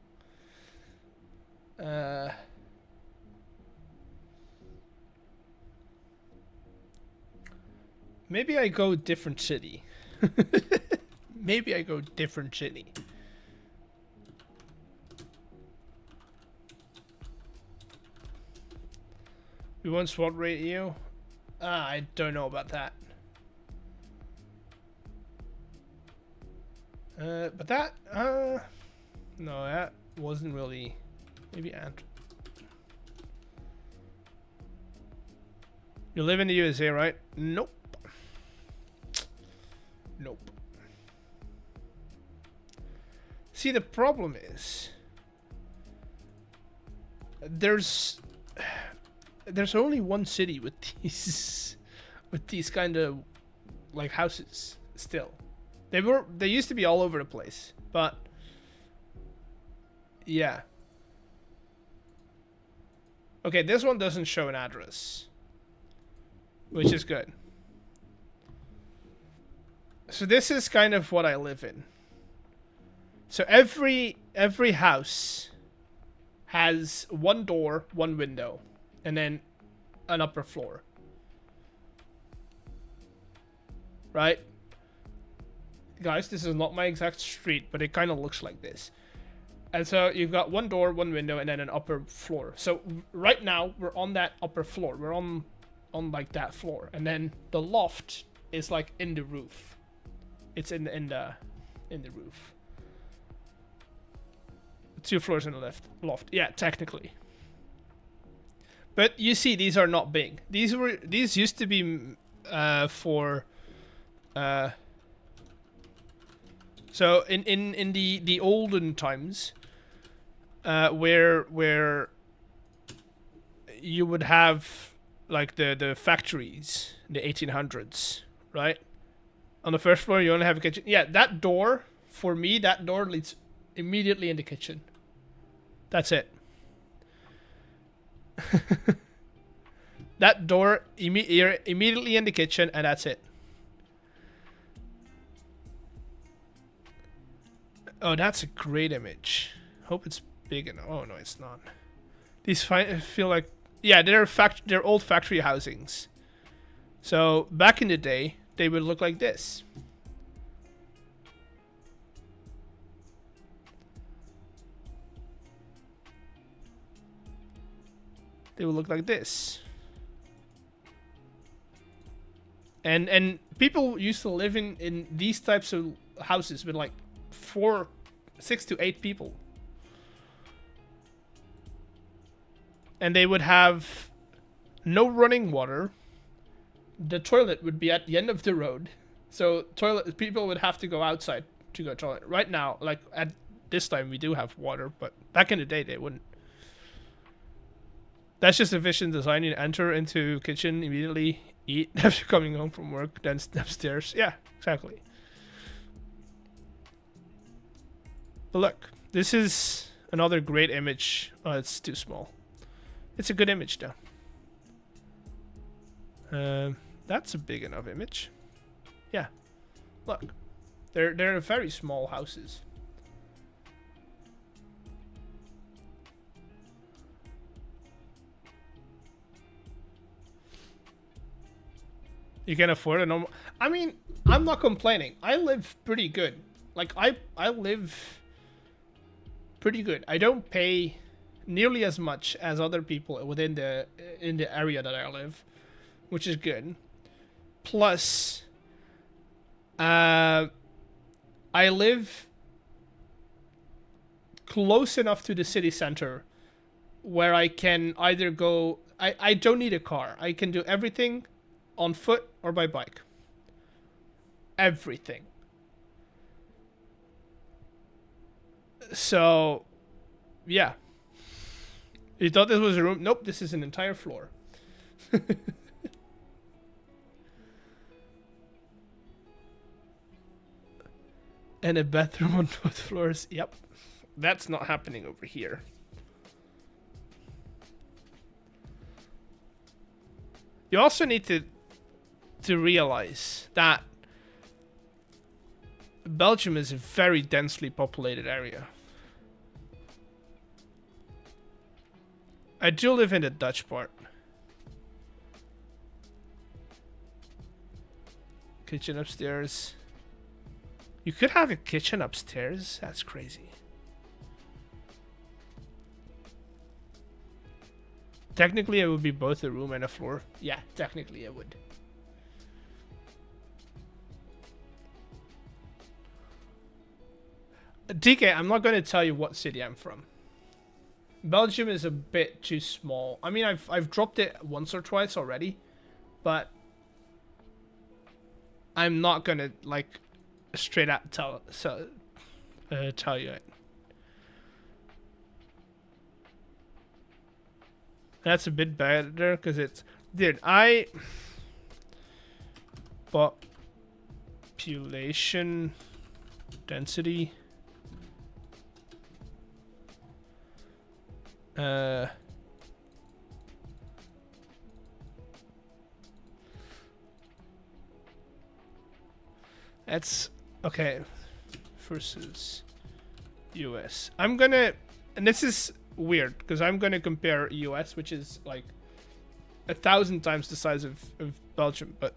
Maybe I go different city. Maybe I go different city. We want SWAT radio? I don't know about that. But that, no, that wasn't really, maybe Ant. You live in the USA, right? Nope. Nope. See, the problem is there's only one city with these kind of like houses still. They used to be all over the place, but yeah. Okay, this one doesn't show an address, which is good. So this is kind of what I live in. So every house has one door, one window, and then an upper floor. Right? Guys, this is not my exact street, but it kind of looks like this. And so you've got one door, one window, and then an upper floor. So right now we're on that upper floor. We're on on like that floor, and then the loft is like in the roof. It's in the roof. 2 floors in the loft. Yeah, technically. But you see, these are not big. These used to be for. So in the olden times, where you would have like the factories in the 1800s, right? On the first floor, you only have a kitchen. Yeah, that door, for me, that door leads immediately in the kitchen. That's it. That door, you're immediately in the kitchen, and that's it. Oh, that's a great image. Hope it's big enough. Oh, no, it's not. These feel like... Yeah, they're old factory housings. So, back in the day, they would look like this. They would look like this. And people used to live in these types of houses with like 6 to 8 people. And they would have no running water. The toilet would be at the end of the road. So people would have to go outside to go to the toilet. Right now, like at this time, we do have water, but back in the day, they wouldn't. That's just efficient design. You enter into kitchen, immediately eat after coming home from work, then upstairs. Yeah, exactly. But look, this is another great image. Oh, it's too small. It's a good image though. That's a big enough image. Yeah, look, they're very small houses. You can afford a normal... I mean, I'm not complaining. I live pretty good. Like, I live pretty good. I don't pay nearly as much as other people in the area that I live, which is good. Plus, I live close enough to the city center where I can either go... I don't need a car. I can do everything on foot or by bike. Everything. So, yeah. You thought this was a room? Nope, this is an entire floor. And a bathroom on both floors. Yep. That's not happening over here. You also need to realize that Belgium is a very densely populated area. I do live in the Dutch part. Kitchen upstairs. You could have a kitchen upstairs? That's crazy. Technically, it would be both a room and a floor. Yeah, technically it would. DK, I'm not going to tell you what city I'm from. Belgium is a bit too small. I mean, I've dropped it once or twice already, but I'm not going to like straight out tell you it. That's a bit better because it's... Dude, population density. That's okay. Versus US. I'm gonna, and this is weird because I'm gonna compare US, which is like 1,000 times the size of Belgium, but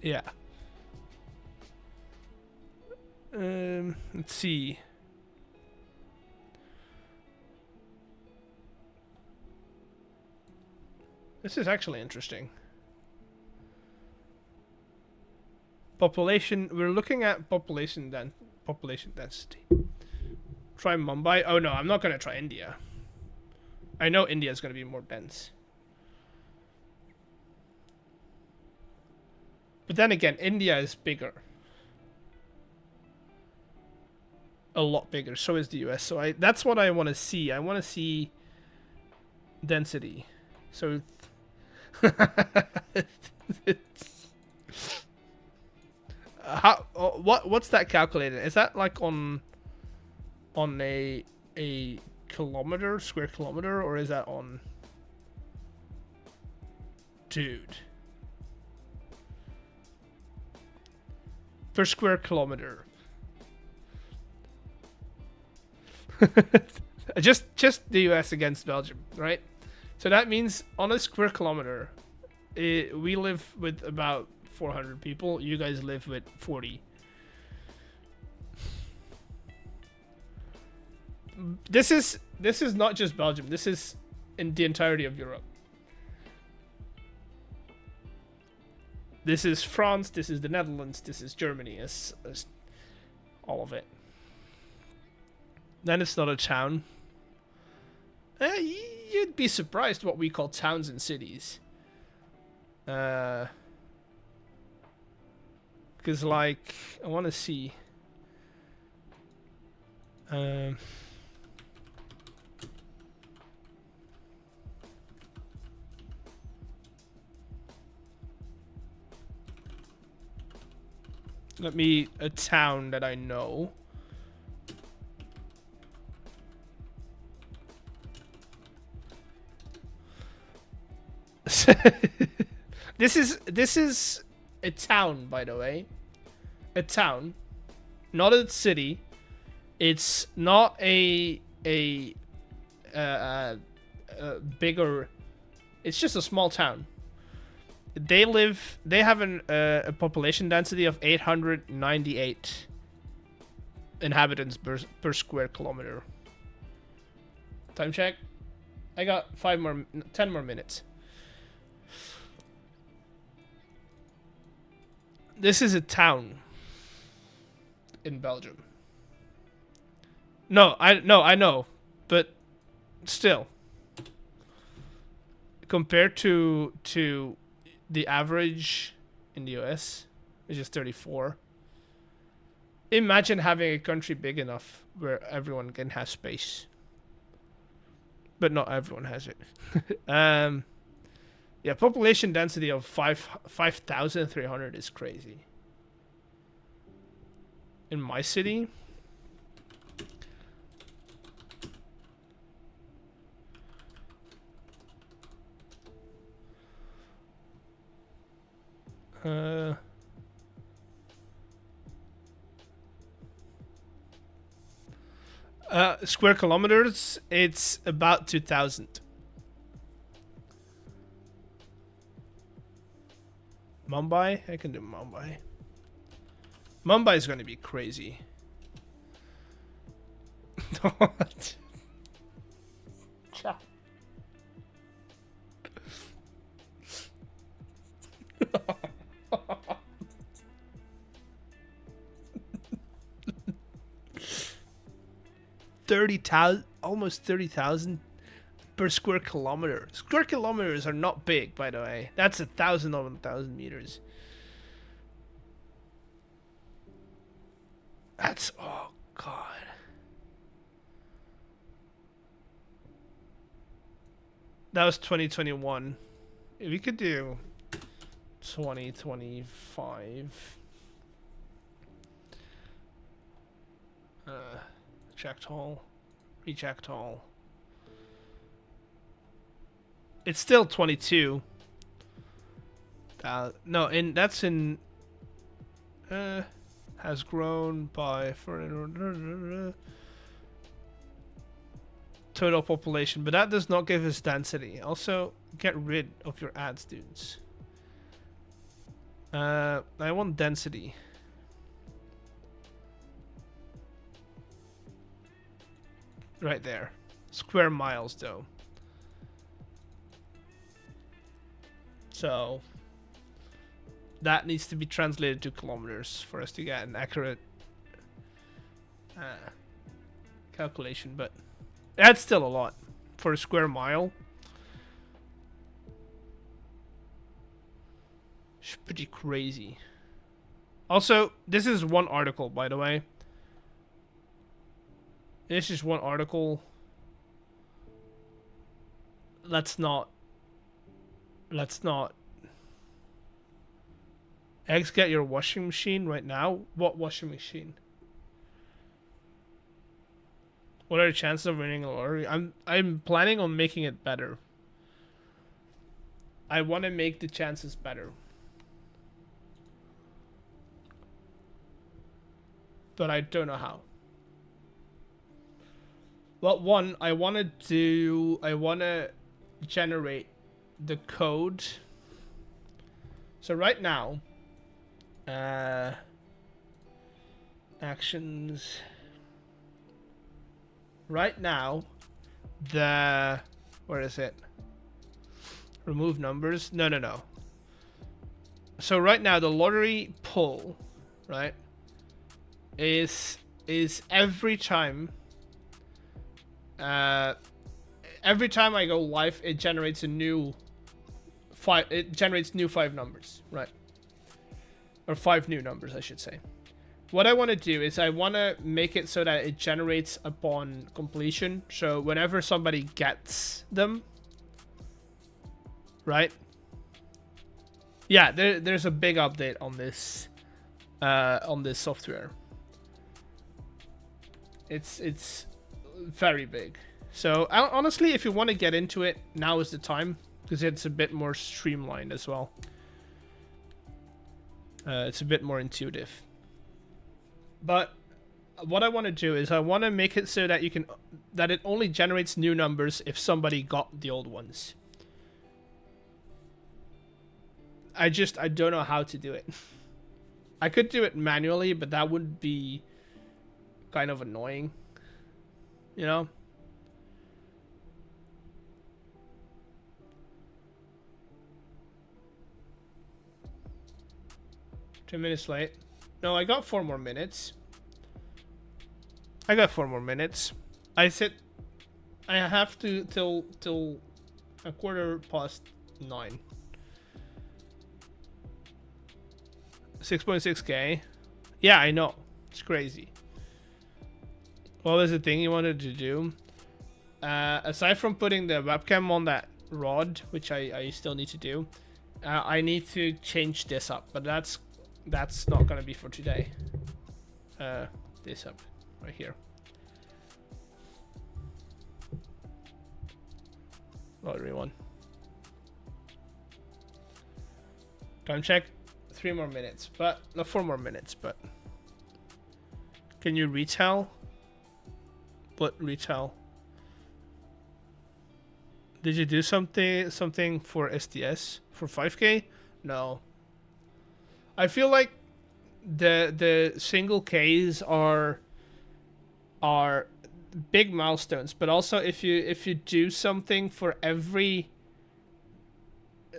yeah. Let's see. This is actually interesting. Population. We're looking at population density. Try Mumbai. Oh no, I'm not gonna try India. I know India is gonna be more dense. But then again, India is bigger. A lot bigger. So is the US. So that's what I want to see. I want to see density. So it's what's that calculated? Is that like on a kilometer, square kilometer, or is that on dude per square kilometer? just the US against Belgium, right? So that means on a square kilometer, we live with about 400 people. You guys live with 40. This is not just Belgium. This is in the entirety of Europe. This is France. This is the Netherlands. This is Germany. It's all of it. Then it's not a town. You'd be surprised what we call towns and cities. Because, like, I want to see. A town that I know. This is a town, by the way. A town, not a city. It's not a bigger. It's just a small town. They have a population density of 898 inhabitants per square kilometer. Time check. I got 10 more minutes. This is a town in Belgium. No, I know, but still, compared to the average in the US, which is 34. Imagine having a country big enough where everyone can have space, but not everyone has it. Yeah, population density of 5,300 is crazy. In my city, square kilometers, it's about 2,000. Mumbai? I can do Mumbai. Mumbai is going to be crazy. 30,000, almost 30,000 per square kilometer. Square kilometers are not big, by the way. That's 1,000 over 1,000 meters. That's, oh god. That was 2021. If we could do 2025. Checked all. Rechecked all. It's still 22. No, and that's in. Has grown by total population, but that does not give us density. Also, get rid of your ad students. I want density. Right there. Square miles, though. So that needs to be translated to kilometers for us to get an accurate calculation, but that's still a lot for a square mile. It's pretty crazy. Also, this is one article, by the way. This is one article. Let's not. Eggs, get your washing machine right now. What washing machine? What are the chances of winning a lottery? I'm planning on making it better. I want to make the chances better. But I don't know how. Well, one, I want to generate the code. So right now, actions. Right now, where is it? Remove numbers? No. So right now, the lottery pull, right, is every time I go live, it generates a new new 5 numbers, right? Or 5 new numbers, I should say. What I want to do is I want to make it so that it generates upon completion. So whenever somebody gets them, right? Yeah, there's a big update on this software. It's very big. So honestly, if you want to get into it, now is the time, because it's a bit more streamlined as well. It's a bit more intuitive. But what I want to do is I want to make it so that it only generates new numbers if somebody got the old ones. I don't know how to do it. I could do it manually, but that would be kind of annoying, you know? Two minutes late. No, I got 4 more minutes. I have to till 9:15. 6.6k. Yeah, I know. It's crazy. What was the thing you wanted to do? Aside from putting the webcam on that rod, which I still need to do, I need to change this up, but that's not gonna be for today. This up right here. Lottery one. Time check. 3 more minutes, but no, 4 more minutes. But can you retell? What retell? Did you do something for SDS for 5k? No. I feel like the single Ks are big milestones, but also if you do something for every,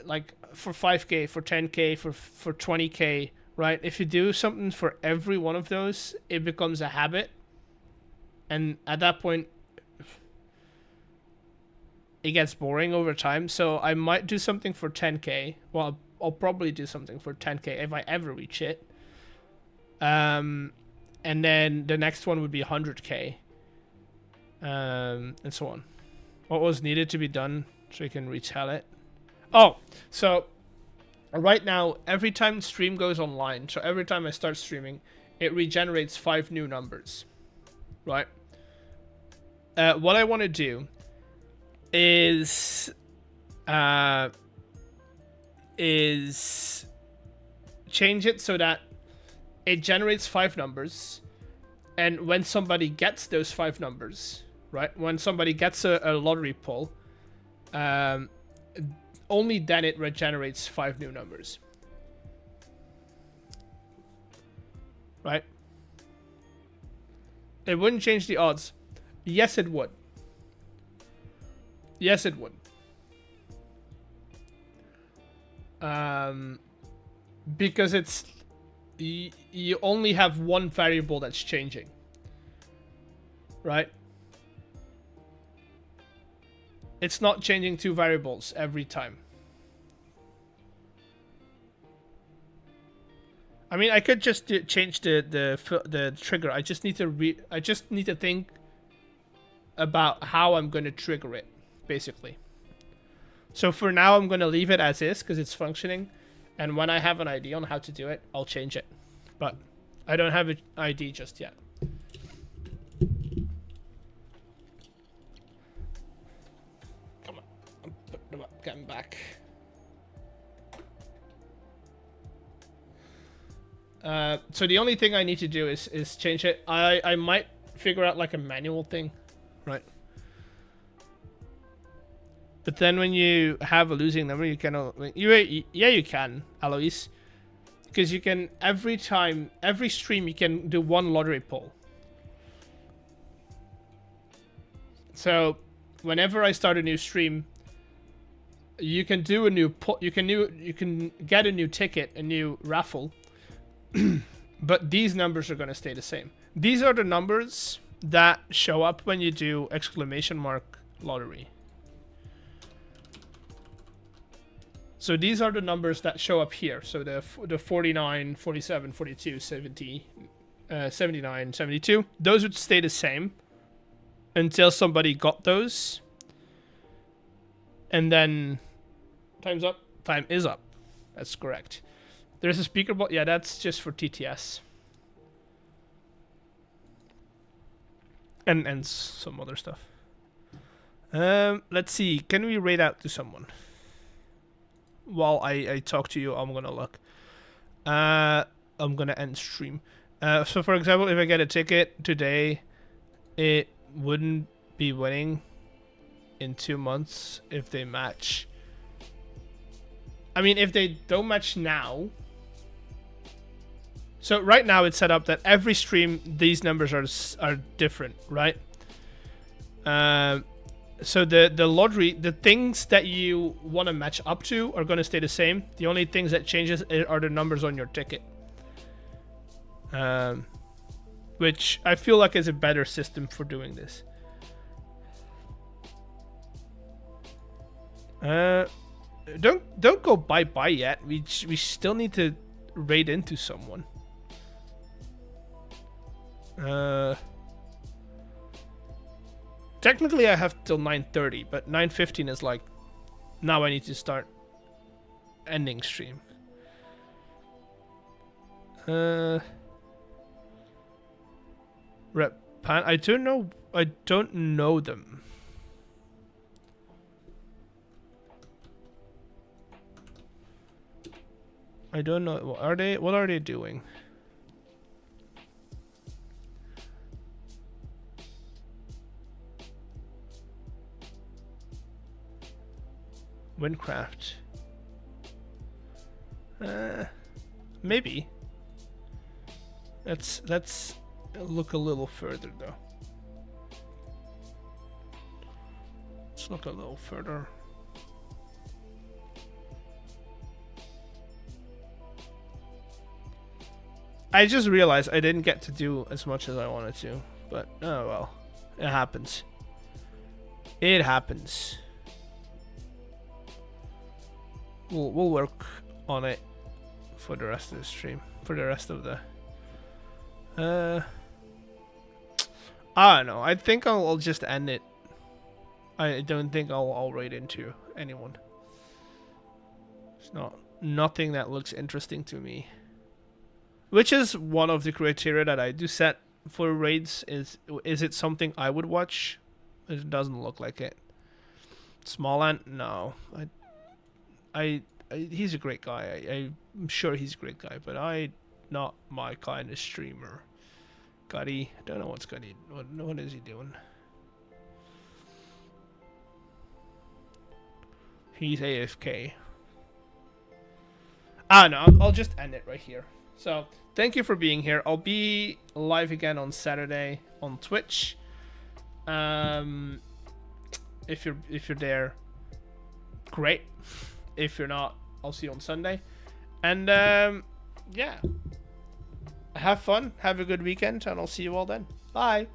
like for 5k, for 10k, for 20k, right? If you do something for every one of those, it becomes a habit, and at that point it gets boring over time. So I might do something for 10k. Well, I'll probably do something for 10k if I ever reach it. And then the next one would be 100k. And so on. What was needed to be done so you can retell it? Oh, so right now, every time stream goes online, so every time I start streaming, it regenerates 5 new numbers, right? What I want to do is change it so that it generates 5 numbers, and when somebody gets those 5 numbers, right? When somebody gets a lottery pull, only then it regenerates 5 new numbers. Right? It wouldn't change the odds. Yes, it would. Yes, it would. Because it's you only have one variable that's changing, right? It's not changing two variables every time. I mean, I could just change the trigger. I just need to think about how I'm going to trigger it, basically. So for now, I'm going to leave it as is because it's functioning. And when I have an idea on how to do it, I'll change it. But I don't have an ID just yet. Come on. I'm putting them up, getting back. So the only thing I need to do is change it. I might figure out like a manual thing, right? But then when you have a losing number, you can you can, Alois, because you can every stream you can do one lottery pull. So whenever I start a new stream, you can do a new pull. You can get a new ticket, a new raffle. But these numbers are going to stay the same. These are the numbers that show up when you do exclamation mark lottery. So these are the numbers that show up here. So the 49, 47, 42, 70, 79, 72. Those would stay the same until somebody got those. And then time's up. Time is up. That's correct. There's a speaker bot. Yeah, that's just for TTS. And some other stuff. Let's see. Can we raid out to someone? While I talk to you, I'm gonna look. I'm gonna end stream. So for example, if I get a ticket today, it wouldn't be winning in 2 months if they match. I mean, if they don't match now. So right now it's set up that every stream these numbers are different, right? So the lottery, the things that you want to match up to are going to stay the same. The only things that changes are the numbers on your ticket. Which I feel like is a better system for doing this. Don't go bye-bye yet. We still need to raid into someone. Technically I have till 9:30, but 9:15 is like, now I need to start ending stream. Rep Pan, I don't know them. I don't know. What are they doing? Windcraft. Maybe. Let's look a little further though. Let's look a little further. I just realized I didn't get to do as much as I wanted to, but oh well, it happens. It happens. We'll work on it for the rest of the stream, for the rest of the. I don't know. I think I'll just end it. I don't think I'll raid into anyone. It's nothing that looks interesting to me. Which is one of the criteria that I do set for raids. Is it something I would watch? It doesn't look like it. Smalland? No. He's a great guy. I'm sure he's a great guy, but not my kind of streamer. Gutty, I don't know what's Gutty. What is he doing? He's AFK. No, I'll just end it right here. So thank you for being here. I'll be live again on Saturday on Twitch. If you're there, great. If you're not, I'll see you on Sunday. And yeah, have fun, have a good weekend, and I'll see you all then. Bye.